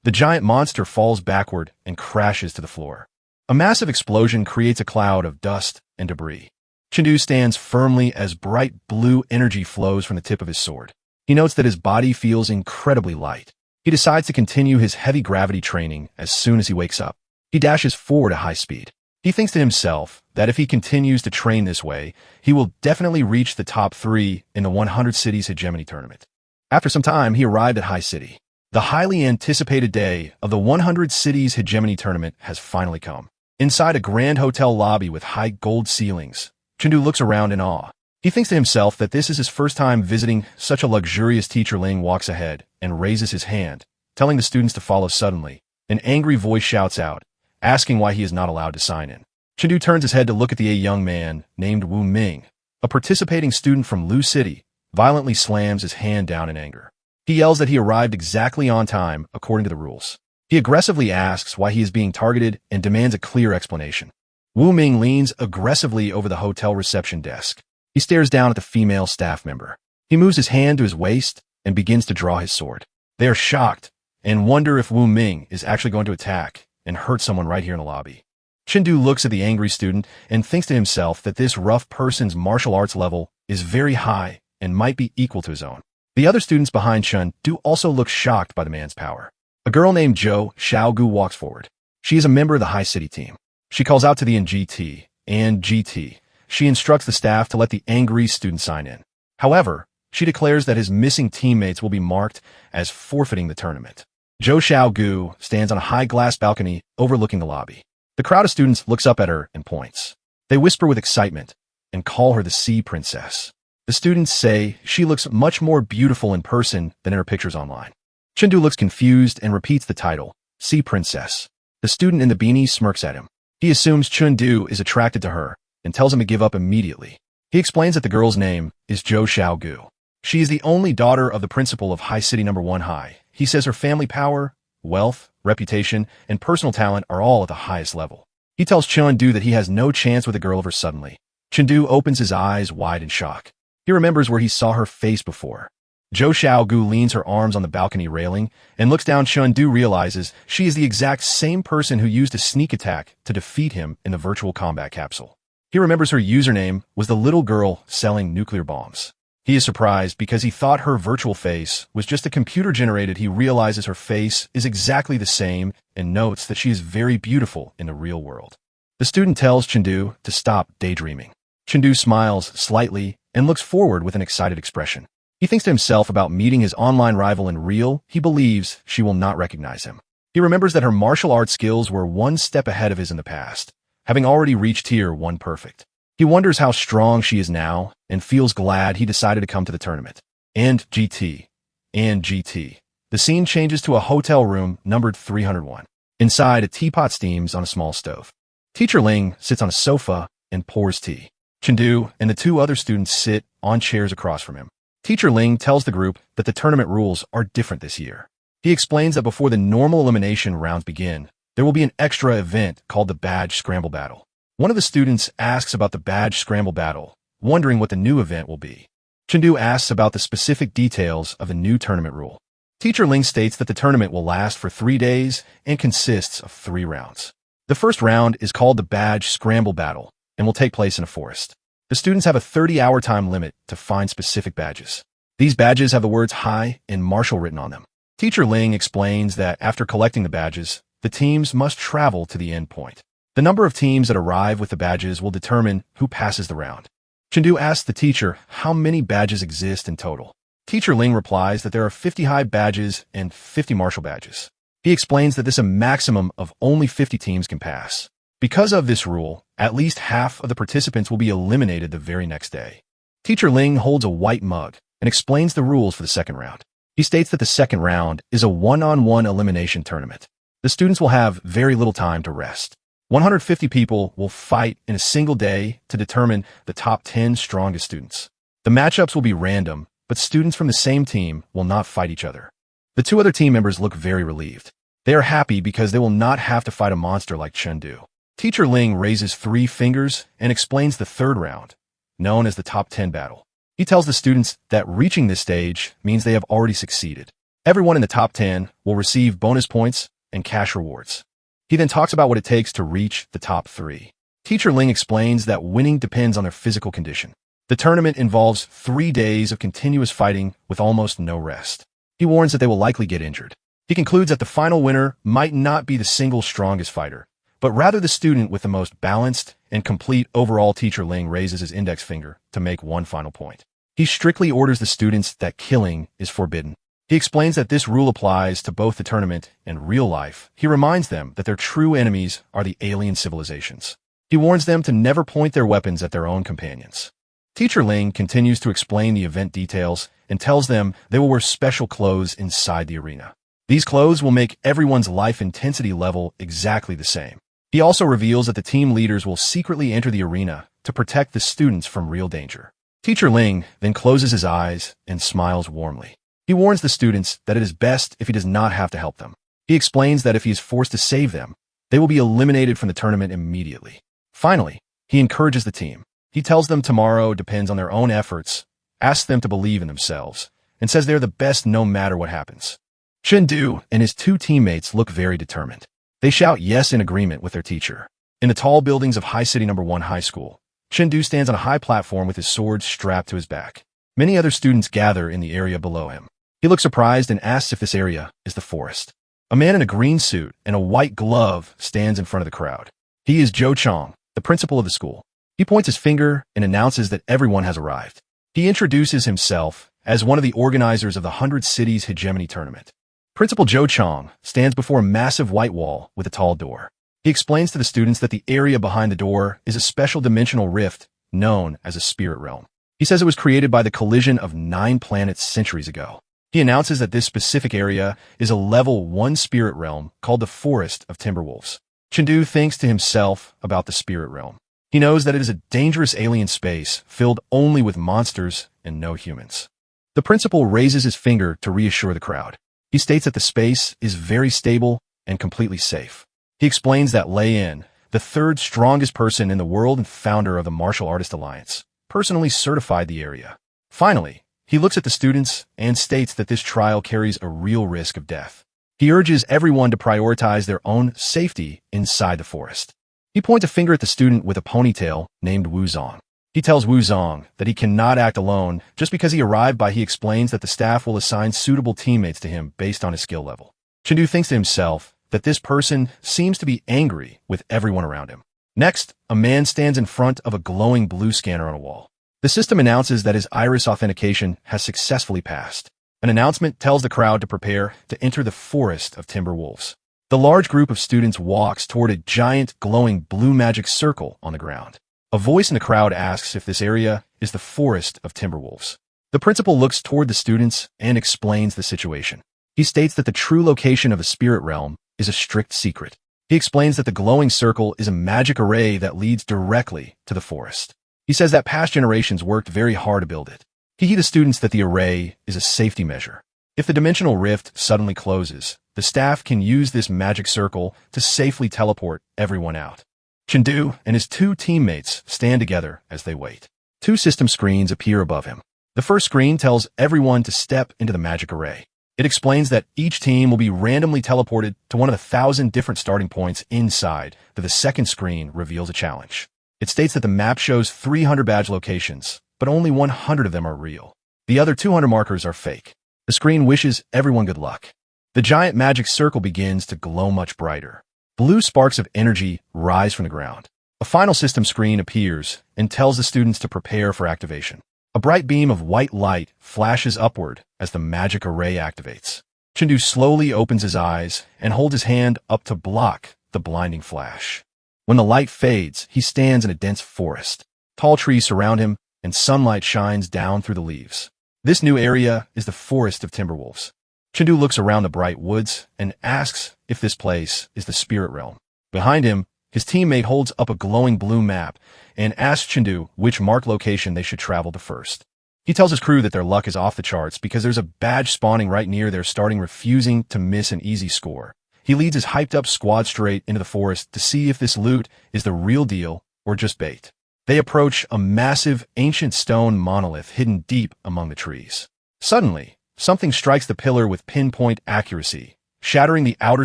The giant monster falls backward and crashes to the floor. A massive explosion creates a cloud of dust and debris. Chengdu stands firmly as bright blue energy flows from the tip of his sword. He notes that his body feels incredibly light. He decides to continue his heavy gravity training as soon as he wakes up. He dashes forward at high speed. He thinks to himself that if he continues to train this way, he will definitely reach the top 3 in the 100 Cities Hegemony Tournament. After some time, he arrived at High City. The highly anticipated day of the 100 Cities Hegemony Tournament has finally come. Inside a grand hotel lobby with high gold ceilings, Chengdu looks around in awe. He thinks to himself that this is his first time visiting such a luxurious teacher. Ling walks ahead and raises his hand, telling the students to follow suddenly. An angry voice shouts out, asking why he is not allowed to sign in. Chengdu turns his head to look at the young man named Wu Ming. A participating student from Lu City violently slams his hand down in anger. He yells that he arrived exactly on time according to the rules. He aggressively asks why he is being targeted and demands a clear explanation. Wu Ming leans aggressively over the hotel reception desk. He stares down at the female staff member. He moves his hand to his waist and begins to draw his sword. They are shocked and wonder if Wu Ming is actually going to attack and hurt someone right here in the lobby. Chindu looks at the angry student and thinks to himself that this rough person's martial arts level is very high and might be equal to his own. The other students behind Chun do also look shocked by the man's power. A girl named Zhou Xiaogu walks forward. She is a member of the High City team. She calls out to the NGT and GT. She instructs the staff to let the angry student sign in. However, she declares that his missing teammates will be marked as forfeiting the tournament. Zhou Xiaogu stands on a high glass balcony overlooking the lobby. The crowd of students looks up at her and points. They whisper with excitement and call her the Sea Princess. The students say she looks much more beautiful in person than in her pictures online. Chindu looks confused and repeats the title, Sea Princess. The student in the beanie smirks at him. He assumes Chundu is attracted to her and tells him to give up immediately. He explains that the girl's name is Zhou Xiaogu. She is the only daughter of the principal of High City No. 1 High. He says her family power, wealth, reputation, and personal talent are all at the highest level. He tells Chundu that he has no chance with a girl of her suddenly. Chundu opens his eyes wide in shock. He remembers where he saw her face before. Zhou Xiaogu leans her arms on the balcony railing and looks down. Chundu realizes she is the exact same person who used a sneak attack to defeat him in the virtual combat capsule. He remembers her username was the little girl selling nuclear bombs. He is surprised because he thought her virtual face was just a computer generated. He realizes her face is exactly the same and notes that she is very beautiful in the real world. The student tells Chundu to stop daydreaming. Chundu smiles slightly and looks forward with an excited expression. He thinks to himself about meeting his online rival in real. He believes she will not recognize him. He remembers that her martial arts skills were one step ahead of his in the past, having already reached Tier 1 perfect. He wonders how strong she is now and feels glad he decided to come to the tournament. And GT. The scene changes to a hotel room numbered 301. Inside, a teapot steams on a small stove. Teacher Ling sits on a sofa and pours tea. Chundu and the two other students sit on chairs across from him. Teacher Ling tells the group that the tournament rules are different this year. He explains that before the normal elimination rounds begin, there will be an extra event called the Badge Scramble Battle. One of the students asks about the Badge Scramble Battle, wondering what the new event will be. Chundu asks about the specific details of the new tournament rule. Teacher Ling states that the tournament will last for 3 days and consists of 3 rounds. The first round is called the Badge Scramble Battle and will take place in a forest. The students have a 30-hour time limit to find specific badges. These badges have the words High and Martial written on them. Teacher Ling explains that after collecting the badges, the teams must travel to the end point. The number of teams that arrive with the badges will determine who passes the round. Chundu asks the teacher how many badges exist in total. Teacher Ling replies that there are 50 high badges and 50 martial badges. He explains that this is a maximum of only 50 teams can pass. Because of this rule, at least half of the participants will be eliminated the very next day. Teacher Ling holds a white mug and explains the rules for the second round. He states that the second round is a one-on-one elimination tournament. The students will have very little time to rest. 150 people will fight in a single day to determine the top 10 strongest students. The matchups will be random, but students from the same team will not fight each other. The 2 other team members look very relieved. They are happy because they will not have to fight a monster like Chundu. Teacher Ling raises 3 fingers and explains the third round, known as the top 10 battle. He tells the students that reaching this stage means they have already succeeded. Everyone in the top 10 will receive bonus points and cash rewards. He then talks about what it takes to reach the top 3. Teacher Ling explains that winning depends on their physical condition. The tournament involves 3 days of continuous fighting with almost no rest. He warns that they will likely get injured. He concludes that the final winner might not be the single strongest fighter, but rather the student with the most balanced and complete overall. Teacher Ling raises his index finger to make one final point. He strictly orders the students that killing is forbidden. He explains that this rule applies to both the tournament and real life. He reminds them that their true enemies are the alien civilizations. He warns them to never point their weapons at their own companions. Teacher Ling continues to explain the event details and tells them they will wear special clothes inside the arena. These clothes will make everyone's life intensity level exactly the same. He also reveals that the team leaders will secretly enter the arena to protect the students from real danger. Teacher Ling then closes his eyes and smiles warmly. He warns the students that it is best if he does not have to help them. He explains that if he is forced to save them, they will be eliminated from the tournament immediately. Finally, he encourages the team. He tells them tomorrow depends on their own efforts asks them to believe in themselves, and says they're the best no matter what happens. Chengdu and his two teammates look very determined. They shout yes in agreement with their teacher. In the tall buildings of High City No. 1 High School, Chengdu stands on a high platform with his sword strapped to his back. Many other students gather in the area below him. He looks surprised and asks if this area is the forest. A man in a green suit and a white glove stands in front of the crowd. He is Zhou Chong, the principal of the school. He points his finger and announces that everyone has arrived. He introduces himself as one of the organizers of the 100 Cities Hegemony Tournament. Principal Zhou Chong stands before a massive white wall with a tall door. He explains to the students that the area behind the door is a special dimensional rift known as a spirit realm. He says it was created by the collision of 9 planets centuries ago. He announces that this specific area is a level 1 spirit realm called the Forest of Timberwolves. Chengdu thinks to himself about the spirit realm. He knows that it is a dangerous alien space filled only with monsters and no humans. The principal raises his finger to reassure the crowd. He states that the space is very stable and completely safe. He explains that Lei Yin, the third strongest person in the world and founder of the Martial Artist Alliance, personally certified the area. Finally, he looks at the students and states that this trial carries a real risk of death. He urges everyone to prioritize their own safety inside the forest. He points a finger at the student with a ponytail named Wu Zong. He tells Wu Zong that he cannot act alone just because he arrived by. He explains that the staff will assign suitable teammates to him based on his skill level. Chengdu thinks to himself that this person seems to be angry with everyone around him. Next, a man stands in front of a glowing blue scanner on a wall. The system announces that his iris authentication has successfully passed. An announcement tells the crowd to prepare to enter the Forest of Timberwolves. The large group of students walks toward a giant glowing blue magic circle on the ground. A voice in the crowd asks if this area is the Forest of Timberwolves. The principal looks toward the students and explains the situation. He states that the true location of the spirit realm is a strict secret. He explains that the glowing circle is a magic array that leads directly to the forest. He says that past generations worked very hard to build it. He tells the students that the array is a safety measure. If the dimensional rift suddenly closes, the staff can use this magic circle to safely teleport everyone out. Chengdu and his two teammates stand together as they wait. 2 system screens appear above him. The first screen tells everyone to step into the magic array. It explains that each team will be randomly teleported to one of the 1,000 different starting points inside. The second screen reveals a challenge. It states that the map shows 300 badge locations, but only 100 of them are real. The other 200 markers are fake. The screen wishes everyone good luck. The giant magic circle begins to glow much brighter. Blue sparks of energy rise from the ground. A final system screen appears and tells the students to prepare for activation. A bright beam of white light flashes upward as the magic array activates. Chengdu slowly opens his eyes and holds his hand up to block the blinding flash. When the light fades, he stands in a dense forest. Tall trees surround him, and sunlight shines down through the leaves. This new area is the Forest of Timberwolves. Chengdu looks around the bright woods and asks if this place is the spirit realm. Behind him, his teammate holds up a glowing blue map and asks Chengdu which marked location they should travel to first. He tells his crew that their luck is off the charts because there's a badge spawning right near their starting, refusing to miss an easy score. He leads his hyped-up squad straight into the forest to see if this loot is the real deal or just bait. They approach a massive, ancient stone monolith hidden deep among the trees. Suddenly, something strikes the pillar with pinpoint accuracy, shattering the outer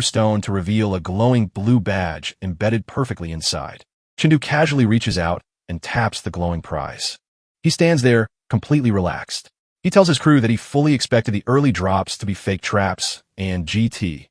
stone to reveal a glowing blue badge embedded perfectly inside. Chengdu casually reaches out and taps the glowing prize. He stands there, completely relaxed. He tells his crew that he fully expected the early drops to be fake traps and GT,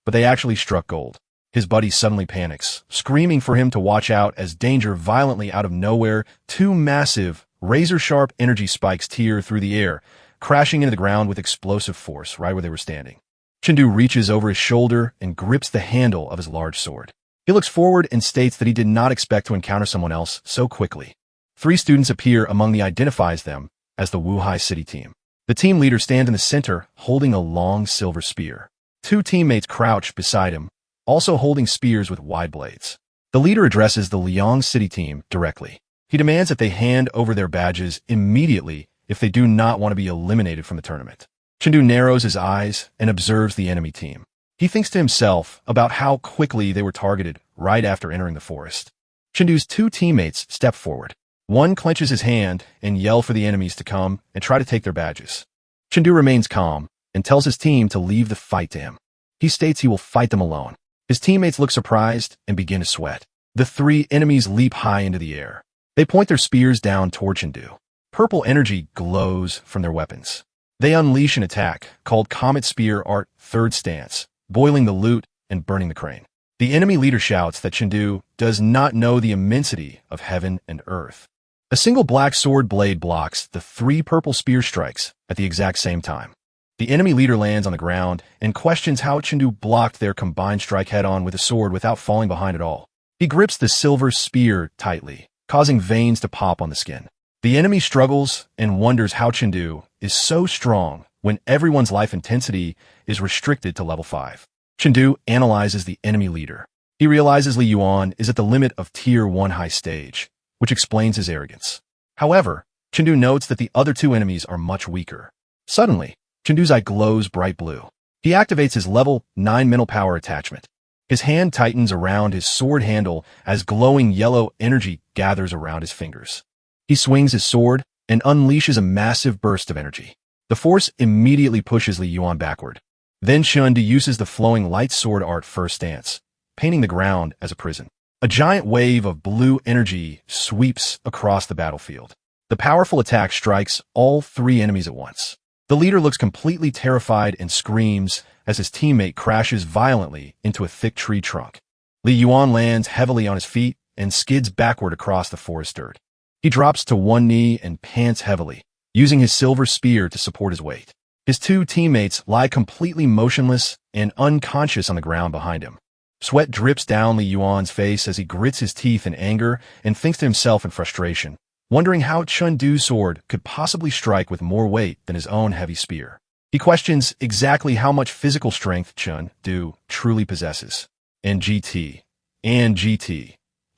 but they actually struck gold. His buddy suddenly panics, screaming for him to watch out as danger violently out of nowhere. 2 massive, razor-sharp energy spikes tear through the air, crashing into the ground with explosive force right where they were standing. Chengdu reaches over his shoulder and grips the handle of his large sword. He looks forward and states that he did not expect to encounter someone else so quickly. 3 students appear among the identifies them as the Wuhai City team. The team leader stands in the center, holding a long silver spear. 2 teammates crouch beside him, also holding spears with wide blades. The leader addresses the Liang City team directly. He demands that they hand over their badges immediately if they do not want to be eliminated from the tournament. Chengdu narrows his eyes and observes the enemy team. He thinks to himself about how quickly they were targeted right after entering the forest. Chengdu's 2 teammates step forward. One clenches his hand and yells for the enemies to come and try to take their badges. Chengdu remains calm and tells his team to leave the fight to him. He states he will fight them alone. His teammates look surprised and begin to sweat. The three enemies leap high into the air. They point their spears down toward Chengdu. Purple energy glows from their weapons. They unleash an attack called Comet Spear Art Third Stance, boiling the loot and burning the crane. The enemy leader shouts that Chengdu does not know the immensity of heaven and earth. A single black sword blade blocks the three purple spear strikes at the exact same time. The enemy leader lands on the ground and questions how Chengdu blocked their combined strike head-on with a sword without falling behind at all. He grips the silver spear tightly, causing veins to pop on the skin. The enemy struggles and wonders how Chengdu is so strong when everyone's life intensity is restricted to level 5. Chengdu analyzes the enemy leader. He realizes Li Yuan is at the limit of Tier 1 high stage, which explains his arrogance. However, Chengdu notes that the other two enemies are much weaker. Suddenly, Chengdu's eye glows bright blue. He activates his level 9 mental power attachment. His hand tightens around his sword handle as glowing yellow energy gathers around his fingers. He swings his sword and unleashes a massive burst of energy. The force immediately pushes Li Yuan backward. Then Chengdu uses the flowing light sword art First Stance, painting the ground as a prison. A giant wave of blue energy sweeps across the battlefield. The powerful attack strikes all three enemies at once. The leader looks completely terrified and screams as his teammate crashes violently into a thick tree trunk. Li Yuan lands heavily on his feet and skids backward across the forest dirt. He drops to one knee and pants heavily, using his silver spear to support his weight. His two teammates lie completely motionless and unconscious on the ground behind him. Sweat drips down Li Yuan's face as he grits his teeth in anger and thinks to himself in frustration, wondering how Chengdu's sword could possibly strike with more weight than his own heavy spear. He questions exactly how much physical strength Chengdu truly possesses. And GT.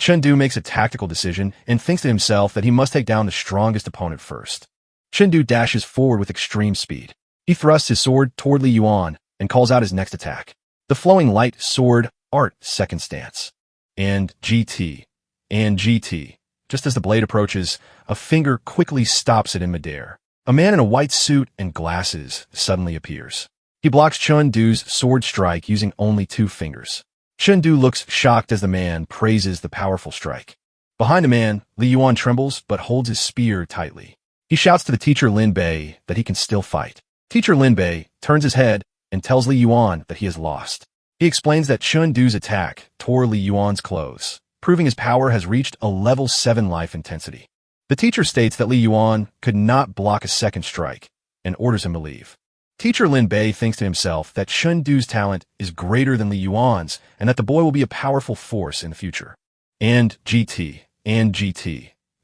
Chengdu makes a tactical decision and thinks to himself that he must take down the strongest opponent first. Chengdu dashes forward with extreme speed. He thrusts his sword toward Li Yuan and calls out his next attack. The flowing light sword art Second Stance. And GT. Just as the blade approaches, a finger quickly stops it in midair. A man in a white suit and glasses suddenly appears. He blocks Chengdu's sword strike using only 2 fingers. Chengdu looks shocked as the man praises the powerful strike. Behind the man, Li Yuan trembles but holds his spear tightly. He shouts to the teacher Lin Bei that he can still fight. Teacher Lin Bei turns his head and tells Li Yuan that he has lost. He explains that Chengdu's attack tore Li Yuan's clothes, proving his power has reached a level 7 life intensity. The teacher states that Li Yuan could not block a second strike and orders him to leave. Teacher Lin Bei thinks to himself that Chengdu's talent is greater than Li Yuan's and that the boy will be a powerful force in the future. And GT. In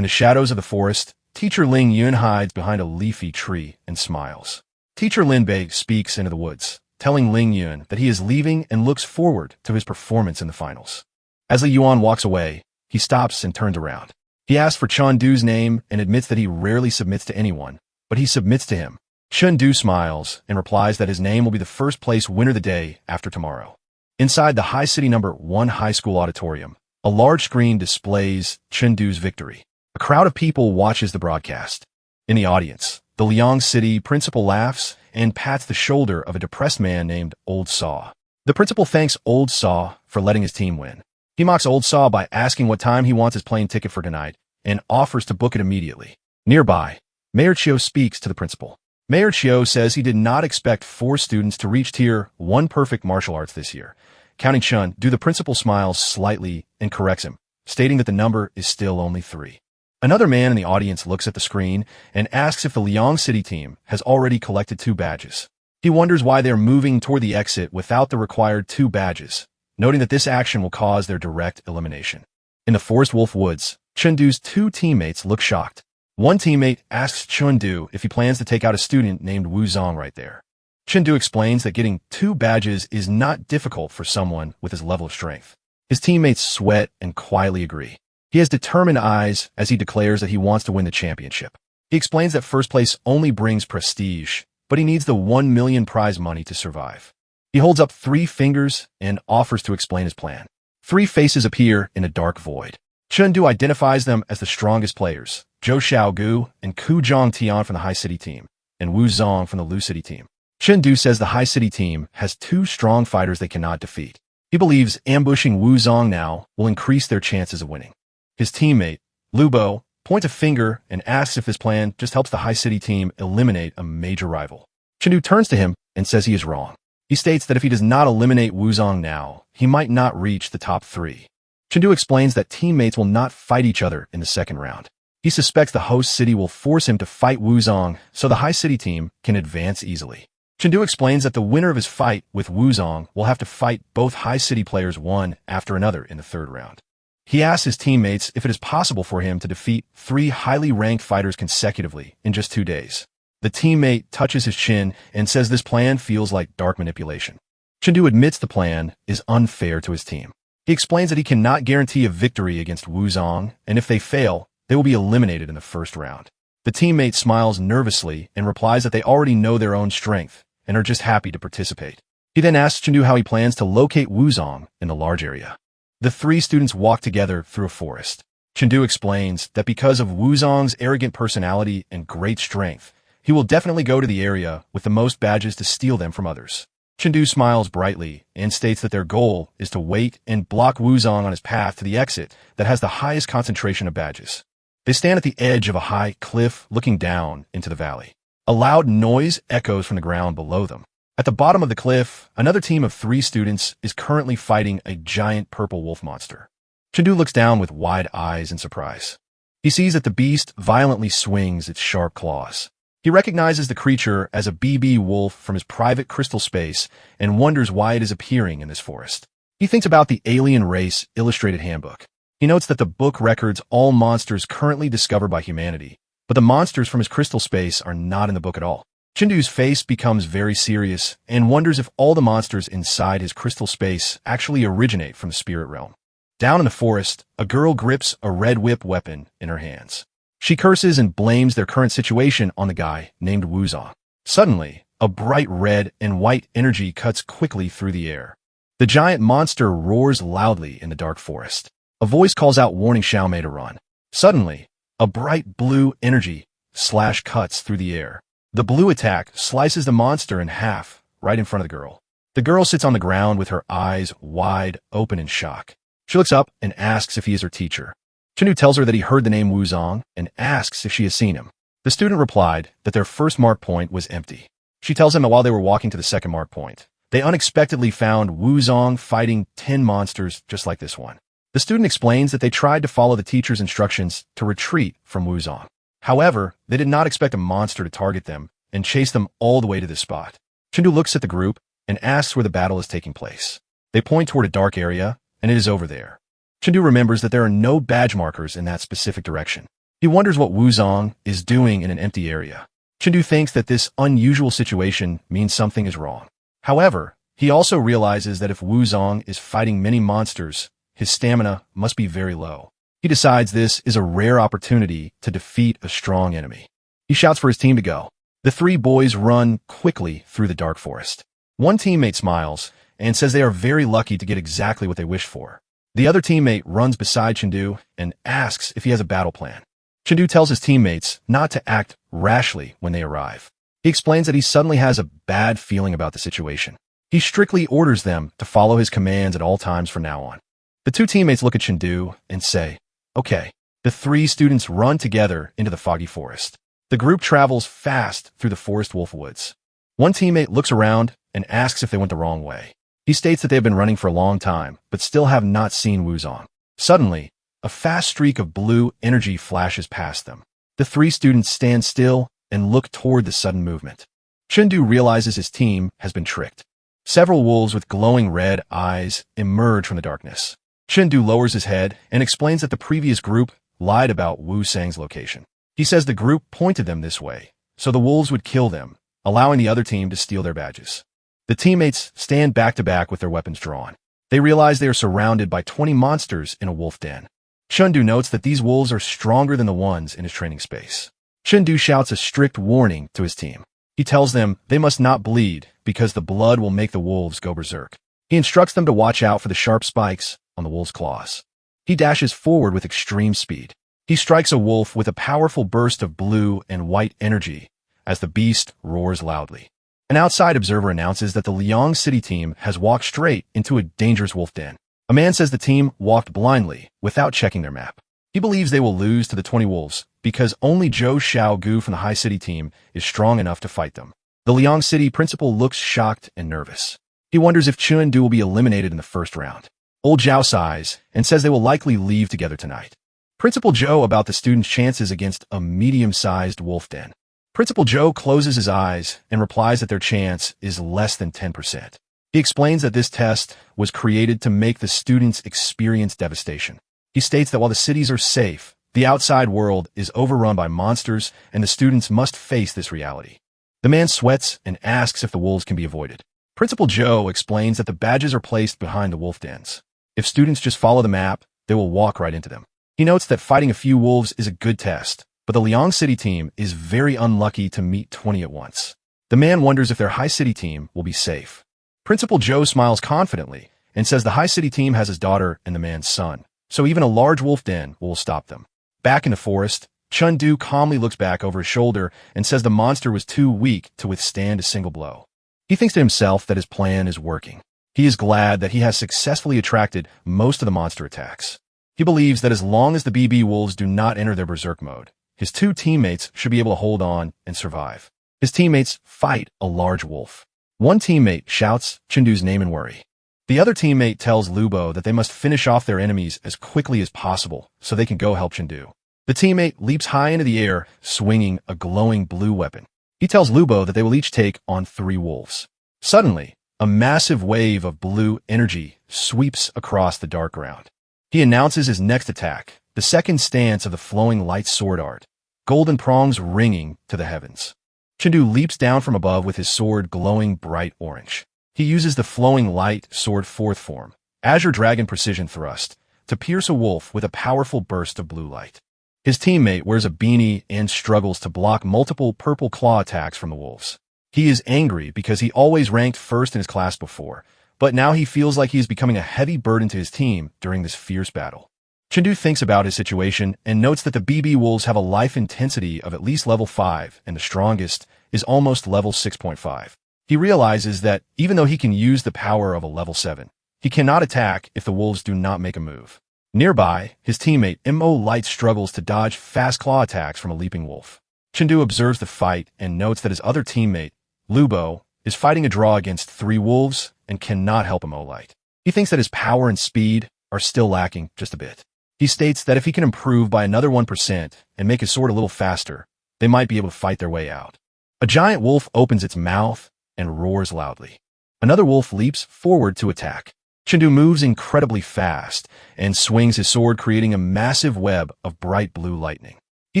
the shadows of the forest, Teacher Ling Yun hides behind a leafy tree and smiles. Teacher Lin Bei speaks into the woods, telling Ling Yun that he is leaving and looks forward to his performance in the finals. As Li Yuan walks away, he stops and turns around. He asks for Chengdu's name and admits that he rarely submits to anyone, but he submits to him. Chengdu smiles and replies that his name will be the first place winner the day after tomorrow. Inside the High City No. 1 high school auditorium, a large screen displays Chengdu's victory. A crowd of people watches the broadcast. In the audience, the Liang City principal laughs and pats the shoulder of a depressed man named Old Saw. The principal thanks Old Saw for letting his team win. He mocks Old Saw by asking what time he wants his plane ticket for tonight and offers to book it immediately. Nearby, Mayor Chiu speaks to the principal. Mayor Chiu says he did not expect 4 students to reach Tier 1 perfect martial arts this year. Counting Chengdu, the principal smiles slightly and corrects him, stating that the number is still only 3. Another man in the audience looks at the screen and asks if the Liang City team has already collected 2 badges. He wonders why they're moving toward the exit without the required 2 badges, noting that this action will cause their direct elimination. In the Forest Wolf Woods, Chengdu's 2 teammates look shocked. One teammate asks Chengdu if he plans to take out a student named Wu Zong right there. Chengdu explains that getting 2 badges is not difficult for someone with his level of strength. His teammates sweat and quietly agree. He has determined eyes as he declares that he wants to win the championship. He explains that first place only brings prestige, but he needs the 1 million prize money to survive. He holds up 3 fingers and offers to explain his plan. 3 faces appear in a dark void. Chengdu identifies them as the strongest players, Zhou Xiaogu and Ku Zhongtian from the High City team, and Wu Zong from the Lu City team. Chengdu says the High City team has two strong fighters they cannot defeat. He believes ambushing Wu Zong now will increase their chances of winning. His teammate, Lu Bo, points a finger and asks if his plan just helps the High City team eliminate a major rival. Chengdu turns to him and says he is wrong. He states that if he does not eliminate Wu Zong now, he might not reach the top 3. Chengdu explains that teammates will not fight each other in the second round. He suspects the host city will force him to fight Wu Zong so the High City team can advance easily. Chengdu explains that the winner of his fight with Wu Zong will have to fight both High City players one after another in the third round. He asks his teammates if it is possible for him to defeat 3 highly ranked fighters consecutively in just 2 days. The teammate touches his chin and says this plan feels like dark manipulation. Chengdu admits the plan is unfair to his team. He explains that he cannot guarantee a victory against Wu Zong, and if they fail, they will be eliminated in the first round. The teammate smiles nervously and replies that they already know their own strength and are just happy to participate. He then asks Chengdu how he plans to locate Wu Zong in the large area. The 3 students walk together through a forest. Chengdu explains that because of Wu Zong's arrogant personality and great strength, he will definitely go to the area with the most badges to steal them from others. Chengdu smiles brightly and states that their goal is to wait and block Wu Zong on his path to the exit that has the highest concentration of badges. They stand at the edge of a high cliff looking down into the valley. A loud noise echoes from the ground below them. At the bottom of the cliff, another team of 3 students is currently fighting a giant purple wolf monster. Chengdu looks down with wide eyes in surprise. He sees that the beast violently swings its sharp claws. He recognizes the creature as a BB wolf from his private crystal space and wonders why it is appearing in this forest. He thinks about the Alien Race Illustrated Handbook. He notes that the book records all monsters currently discovered by humanity, but the monsters from his crystal space are not in the book at all. Chengdu's face becomes very serious and wonders if all the monsters inside his crystal space actually originate from the spirit realm. Down in the forest, a girl grips a red whip weapon in her hands. She curses and blames their current situation on the guy named Wu Zong. Suddenly, a bright red and white energy cuts quickly through the air. The giant monster roars loudly in the dark forest. A voice calls out warning Xiaomei to run. Suddenly, a bright blue energy slash cuts through the air. The blue attack slices the monster in half right in front of the girl. The girl sits on the ground with her eyes wide open in shock. She looks up and asks if he is her teacher. Chengdu tells her that he heard the name Wu Zong and asks if she has seen him. The student replied that their first mark point was empty. She tells him that while they were walking to the second mark point, they unexpectedly found Wu Zong fighting 10 monsters just like this one. The student explains that they tried to follow the teacher's instructions to retreat from Wu Zong. However, they did not expect a monster to target them and chase them all the way to this spot. Chengdu looks at the group and asks where the battle is taking place. They point toward a dark area, and it is over there. Chengdu remembers that there are no badge markers in that specific direction. He wonders what Wu Zong is doing in an empty area. Chengdu thinks that this unusual situation means something is wrong. However, he also realizes that if Wu Zong is fighting many monsters, his stamina must be very low. He decides this is a rare opportunity to defeat a strong enemy. He shouts for his team to go. The 3 boys run quickly through the dark forest. One teammate smiles and says they are very lucky to get exactly what they wished for. The other teammate runs beside Chengdu and asks if he has a battle plan. Chengdu tells his teammates not to act rashly when they arrive. He explains that he suddenly has a bad feeling about the situation. He strictly orders them to follow his commands at all times from now on. The 2 teammates look at Chengdu and say, "Okay." The 3 students run together into the foggy forest. The group travels fast through the forest wolf woods. One teammate looks around and asks if they went the wrong way. He states that they have been running for a long time, but still have not seen Wu Zong. Suddenly, a fast streak of blue energy flashes past them. The 3 students stand still and look toward the sudden movement. Chengdu realizes his team has been tricked. Several wolves with glowing red eyes emerge from the darkness. Chengdu lowers his head and explains that the previous group lied about Wu Sang's location. He says the group pointed them this way, so the wolves would kill them, allowing the other team to steal their badges. The teammates stand back to back with their weapons drawn. They realize they are surrounded by 20 monsters in a wolf den. Chengdu notes that these wolves are stronger than the ones in his training space. Chengdu shouts a strict warning to his team. He tells them they must not bleed because the blood will make the wolves go berserk. He instructs them to watch out for the sharp spikes on the wolves' claws. He dashes forward with extreme speed. He strikes a wolf with a powerful burst of blue and white energy as the beast roars loudly. An outside observer announces that the Liang City team has walked straight into a dangerous wolf den. A man says the team walked blindly without checking their map. He believes they will lose to the 20 wolves because only Zhou Xiaogu from the High City team is strong enough to fight them. The Liang City principal looks shocked and nervous. He wonders if Chun-Du will be eliminated in the first round. Old Zhao sighs and says they will likely leave together tonight. Principal Zhou about the students' chances against a medium-sized wolf den. Principal Zhou closes his eyes and replies that their chance is less than 10%. He explains that this test was created to make the students experience devastation. He states that while the cities are safe, the outside world is overrun by monsters and the students must face this reality. The man sweats and asks if the wolves can be avoided. Principal Zhou explains that the badges are placed behind the wolf dens. If students just follow the map, they will walk right into them. He notes that fighting a few wolves is a good test, but the Liang City team is very unlucky to meet 20 at once. The man wonders if their High City team will be safe. Principal Zhou smiles confidently and says the High City team has his daughter and the man's son, so even a large wolf den will stop them. Back in the forest, Chun-Du calmly looks back over his shoulder and says the monster was too weak to withstand a single blow. He thinks to himself that his plan is working. He is glad that he has successfully attracted most of the monster attacks. He believes that as long as the BB wolves do not enter their berserk mode, his two teammates should be able to hold on and survive. His teammates fight a large wolf. One teammate shouts Chun-Du's name in worry. The other teammate tells Lubo that they must finish off their enemies as quickly as possible so they can go help Chun-Du. The teammate leaps high into the air, swinging a glowing blue weapon. He tells Lubo that they will each take on 3 wolves. Suddenly, a massive wave of blue energy sweeps across the dark ground. He announces his next attack, the second stance of the flowing light sword art, golden prongs ringing to the heavens. Chun-Du leaps down from above with his sword glowing bright orange. He uses the flowing light sword fourth form, Azure Dragon Precision Thrust, to pierce a wolf with a powerful burst of blue light. His teammate wears a beanie and struggles to block multiple purple claw attacks from the wolves. He is angry because he always ranked first in his class before, but now he feels like he is becoming a heavy burden to his team during this fierce battle. Chun-Du thinks about his situation and notes that the BB wolves have a life intensity of at least level 5, and the strongest is almost level 6.5. He realizes that even though he can use the power of a level 7, he cannot attack if the wolves do not make a move. Nearby, his teammate Mo Light struggles to dodge fast claw attacks from a leaping wolf. Chun-Du observes the fight and notes that his other teammate, Lubo, is fighting a draw against 3 wolves and cannot help Mo Light. He thinks that his power and speed are still lacking just a bit. He states that if he can improve by another 1% and make his sword a little faster, they might be able to fight their way out. A giant wolf opens its mouth and roars loudly. Another wolf leaps forward to attack. Chun-Du moves incredibly fast and swings his sword, creating a massive web of bright blue lightning. He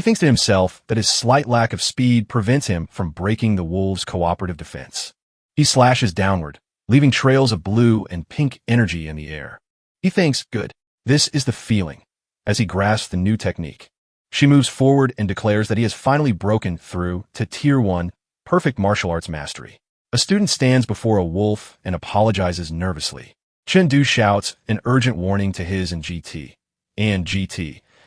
thinks to himself that his slight lack of speed prevents him from breaking the wolves' cooperative defense. He slashes downward, leaving trails of blue and pink energy in the air. He thinks, good, this is the feeling, as he grasps the new technique. She moves forward and declares that he has finally broken through to Tier 1 Perfect Martial Arts Mastery. A student stands before a wolf and apologizes nervously. Chun-Du shouts an urgent warning to his and GT.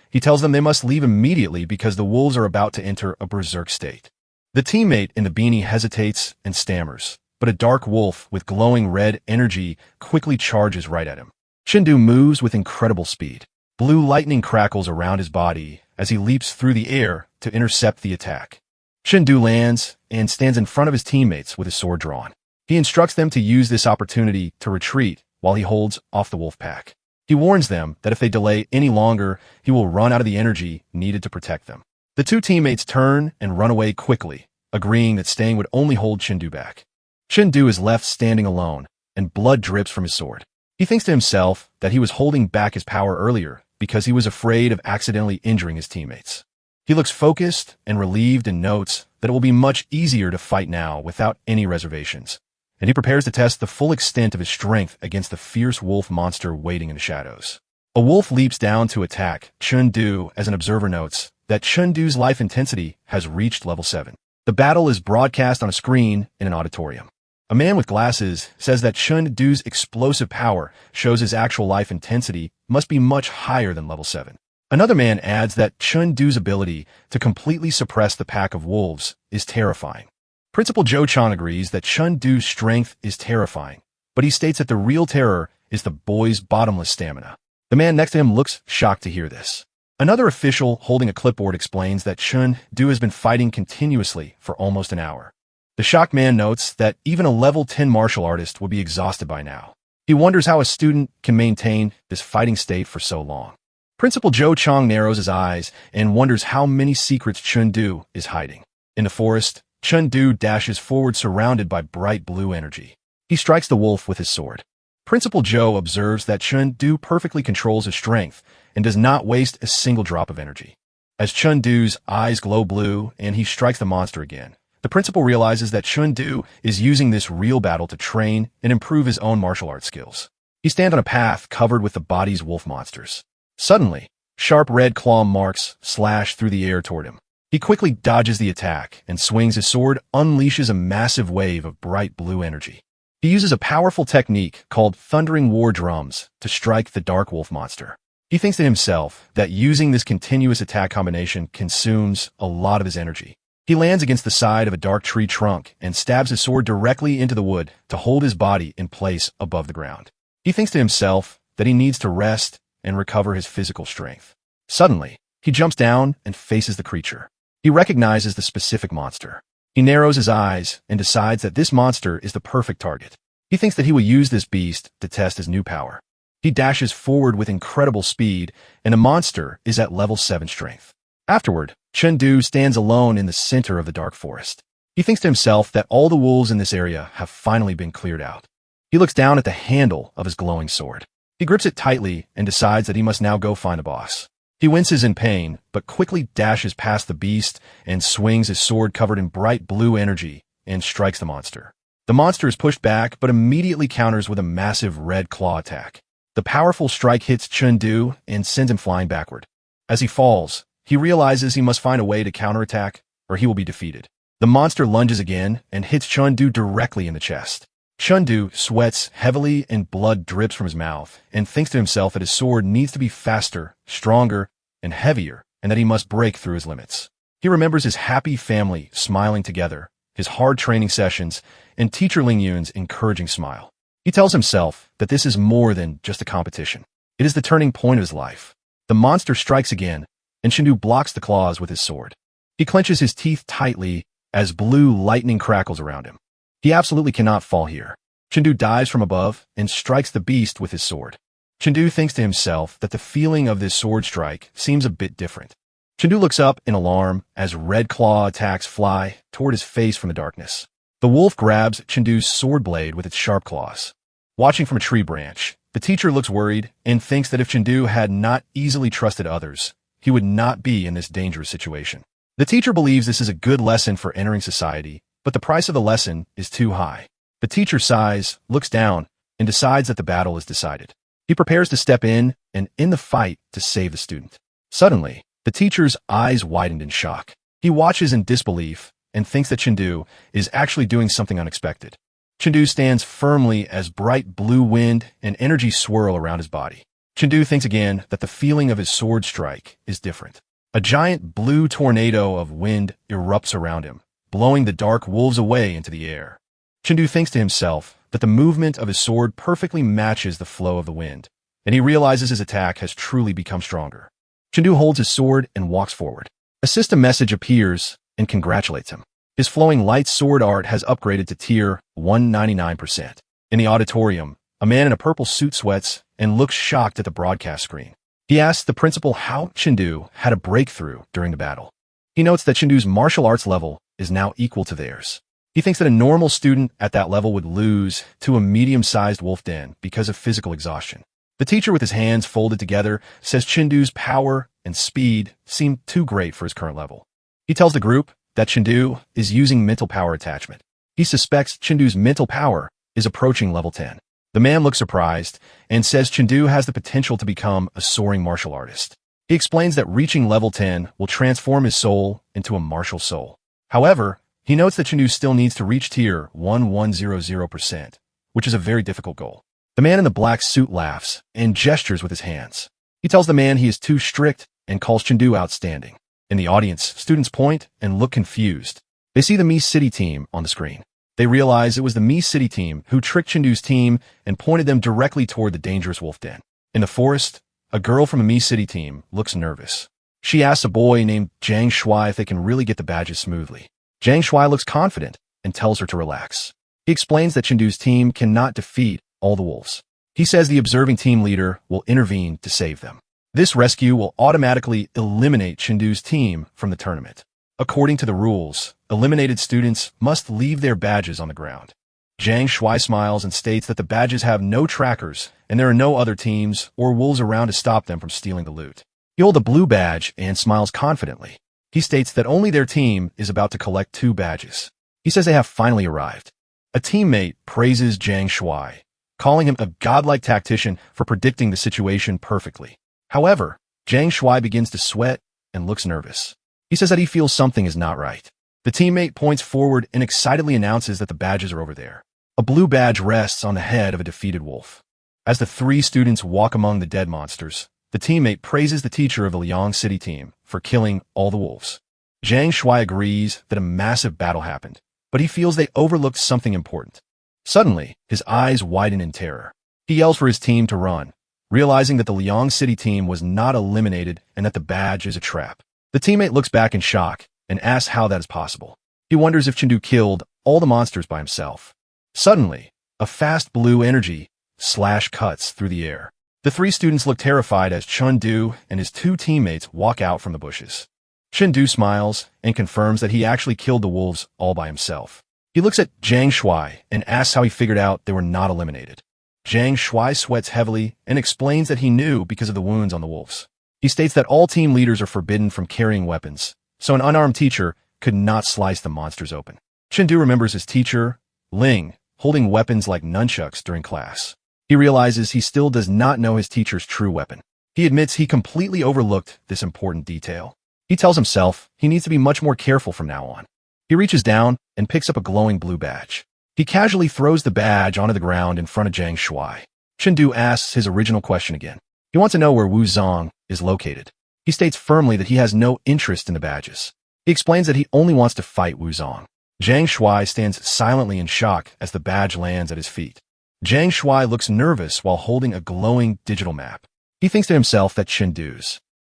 He tells them they must leave immediately because the wolves are about to enter a berserk state. The teammate in the beanie hesitates and stammers, but a dark wolf with glowing red energy quickly charges right at him. Chun-Du moves with incredible speed. Blue lightning crackles around his body as he leaps through the air to intercept the attack. Chun-Du lands and stands in front of his teammates with his sword drawn. He instructs them to use this opportunity to retreat while he holds off the wolf pack. He warns them that if they delay any longer, he will run out of the energy needed to protect them. The 2 teammates turn and run away quickly, agreeing that staying would only hold Chun-Du back. Chun-Du is left standing alone, and blood drips from his sword. He thinks to himself that he was holding back his power earlier because he was afraid of accidentally injuring his teammates. He looks focused and relieved and notes that it will be much easier to fight now without any reservations, and he prepares to test the full extent of his strength against the fierce wolf monster waiting in the shadows. A wolf leaps down to attack Chun-Du as an observer notes that Chun-Du's life intensity has reached level 7. The battle is broadcast on a screen in an auditorium. A man with glasses says that Chun-Du's explosive power shows his actual life intensity must be much higher than level 7. Another man adds that Chun-Du's ability to completely suppress the pack of wolves is terrifying. Principal Joe Chang agrees that Chun-Du's strength is terrifying, but he states that the real terror is the boy's bottomless stamina. The man next to him looks shocked to hear this. Another official holding a clipboard explains that Chun-Du has been fighting continuously for almost an hour. The shocked man notes that even a level 10 martial artist would be exhausted by now. He wonders how a student can maintain this fighting state for so long. Principal Joe Chang narrows his eyes and wonders how many secrets Chun-Du is hiding. In the forest, Chun-Du dashes forward surrounded by bright blue energy. He strikes the wolf with his sword. Principal Joe observes that Chun-Du perfectly controls his strength and does not waste a single drop of energy. As Chun-Du's eyes glow blue and he strikes the monster again, the principal realizes that Chun-Du is using this real battle to train and improve his own martial arts skills. He stands on a path covered with the body's wolf monsters. Suddenly, sharp red claw marks slash through the air toward him. He quickly dodges the attack and swings his sword, unleashes a massive wave of bright blue energy. He uses a powerful technique called thundering war drums to strike the dark wolf monster. He thinks to himself that using this continuous attack combination consumes a lot of his energy. He lands against the side of a dark tree trunk and stabs his sword directly into the wood to hold his body in place above the ground. He thinks to himself that he needs to rest and recover his physical strength. Suddenly, he jumps down and faces the creature. He recognizes the specific monster. He narrows his eyes and decides that this monster is the perfect target. He thinks that he will use this beast to test his new power. He dashes forward with incredible speed, and the monster is at level 7 strength. Afterward, Chun-Du stands alone in the center of the dark forest. He thinks to himself that all the wolves in this area have finally been cleared out. He looks down at the handle of his glowing sword. He grips it tightly and decides that he must now go find the boss. He winces in pain, but quickly dashes past the beast and swings his sword covered in bright blue energy and strikes the monster. The monster is pushed back, but immediately counters with a massive red claw attack. The powerful strike hits Chun-Du and sends him flying backward. As he falls, he realizes he must find a way to counterattack, or he will be defeated. The monster lunges again and hits Chun-Du directly in the chest. Chun-Du sweats heavily and blood drips from his mouth and thinks to himself that his sword needs to be faster, stronger, and heavier, and that he must break through his limits. He remembers his happy family smiling together, his hard training sessions, and teacher Ling Yun's encouraging smile. He tells himself that this is more than just a competition. It is the turning point of his life. The monster strikes again, and Chun-Du blocks the claws with his sword. He clenches his teeth tightly as blue lightning crackles around him. He absolutely cannot fall here. Chun-Du dives from above and strikes the beast with his sword. Chun-Du thinks to himself that the feeling of this sword strike seems a bit different. Chun-Du looks up in alarm as red claw attacks fly toward his face from the darkness. The wolf grabs Chun-Du's sword blade with its sharp claws. Watching from a tree branch, the teacher looks worried and thinks that if Chun-Du had not easily trusted others, he would not be in this dangerous situation. The teacher believes this is a good lesson for entering society, but the price of the lesson is too high. The teacher sighs, looks down, and decides that the battle is decided. He prepares to step in and end the fight to save the student. Suddenly, the teacher's eyes widened in shock. He watches in disbelief and thinks that Chun-Du is actually doing something unexpected. Chun-Du stands firmly as bright blue wind and energy swirl around his body. Chun-Du thinks again that the feeling of his sword strike is different. A giant blue tornado of wind erupts around him, blowing the dark wolves away into the air. Chun-Du thinks to himself that the movement of his sword perfectly matches the flow of the wind, and he realizes his attack has truly become stronger. Chun-Du holds his sword and walks forward. A system message appears and congratulates him. His flowing light sword art has upgraded to tier 199%. In the auditorium, a man in a purple suit sweats and looks shocked at the broadcast screen. He asks the principal how Chun-Du had a breakthrough during the battle. He notes that Chun-Du's martial arts level is now equal to theirs. He thinks that a normal student at that level would lose to a medium-sized wolf den because of physical exhaustion. The teacher, with his hands folded together, says Chun-Du's power and speed seem too great for his current level. He tells the group that Chun-Du is using mental power attachment. He suspects Chun-Du's mental power is approaching level 10. The man looks surprised and says Chun-Du has the potential to become a soaring martial artist. He explains that reaching level 10 will transform his soul into a martial soul. However, he notes that Chun-Du still needs to reach tier 1100%, which is a very difficult goal. The man in the black suit laughs and gestures with his hands. He tells the man he is too strict and calls Chengdu outstanding. In the audience, students point and look confused. They see the Mi City team on the screen. They realize it was the Mi City team who tricked Chengdu's team and pointed them directly toward the dangerous wolf den. In the forest, a girl from a Mi City team looks nervous. She asks a boy named Zhang Shuai if they can really get the badges smoothly. Zhang Shuai looks confident and tells her to relax. He explains that Chengdu's team cannot defeat all the wolves. He says the observing team leader will intervene to save them. This rescue will automatically eliminate Chengdu's team from the tournament. According to the rules, eliminated students must leave their badges on the ground. Zhang Shuai smiles and states that the badges have no trackers and there are no other teams or wolves around to stop them from stealing the loot. He holds a blue badge and smiles confidently. He states that only their team is about to collect 2 badges. He says they have finally arrived. A teammate praises Zhang Shuai, calling him a godlike tactician for predicting the situation perfectly. However, Zhang Shuai begins to sweat and looks nervous. He says that he feels something is not right. The teammate points forward and excitedly announces that the badges are over there. A blue badge rests on the head of a defeated wolf. As the 3 students walk among the dead monsters, the teammate praises the teacher of the Liang City team for killing all the wolves. Zhang Shuai agrees that a massive battle happened, but he feels they overlooked something important. Suddenly, his eyes widen in terror. He yells for his team to run, realizing that the Liang City team was not eliminated and that the badge is a trap. The teammate looks back in shock and asks how that is possible. He wonders if Chengdu killed all the monsters by himself. Suddenly, a fast blue energy slash cuts through the air. The 3 students look terrified as Chengdu and his 2 teammates walk out from the bushes. Chengdu smiles and confirms that he actually killed the wolves all by himself. He looks at Zhang Shuai and asks how he figured out they were not eliminated. Zhang Shuai sweats heavily and explains that he knew because of the wounds on the wolves. He states that all team leaders are forbidden from carrying weapons, so an unarmed teacher could not slice the monsters open. Chengdu remembers his teacher, Ling, holding weapons like nunchucks during class. He realizes he still does not know his teacher's true weapon. He admits he completely overlooked this important detail. He tells himself he needs to be much more careful from now on. He reaches down and picks up a glowing blue badge. He casually throws the badge onto the ground in front of Zhang Shuai. Chengdu asks his original question again. He wants to know where Wu Zong is located. He states firmly that he has no interest in the badges. He explains that he only wants to fight Wu Zong. Zhang Shuai stands silently in shock as the badge lands at his feet. Zhang Shuai looks nervous while holding a glowing digital map. He thinks to himself that Chengdu's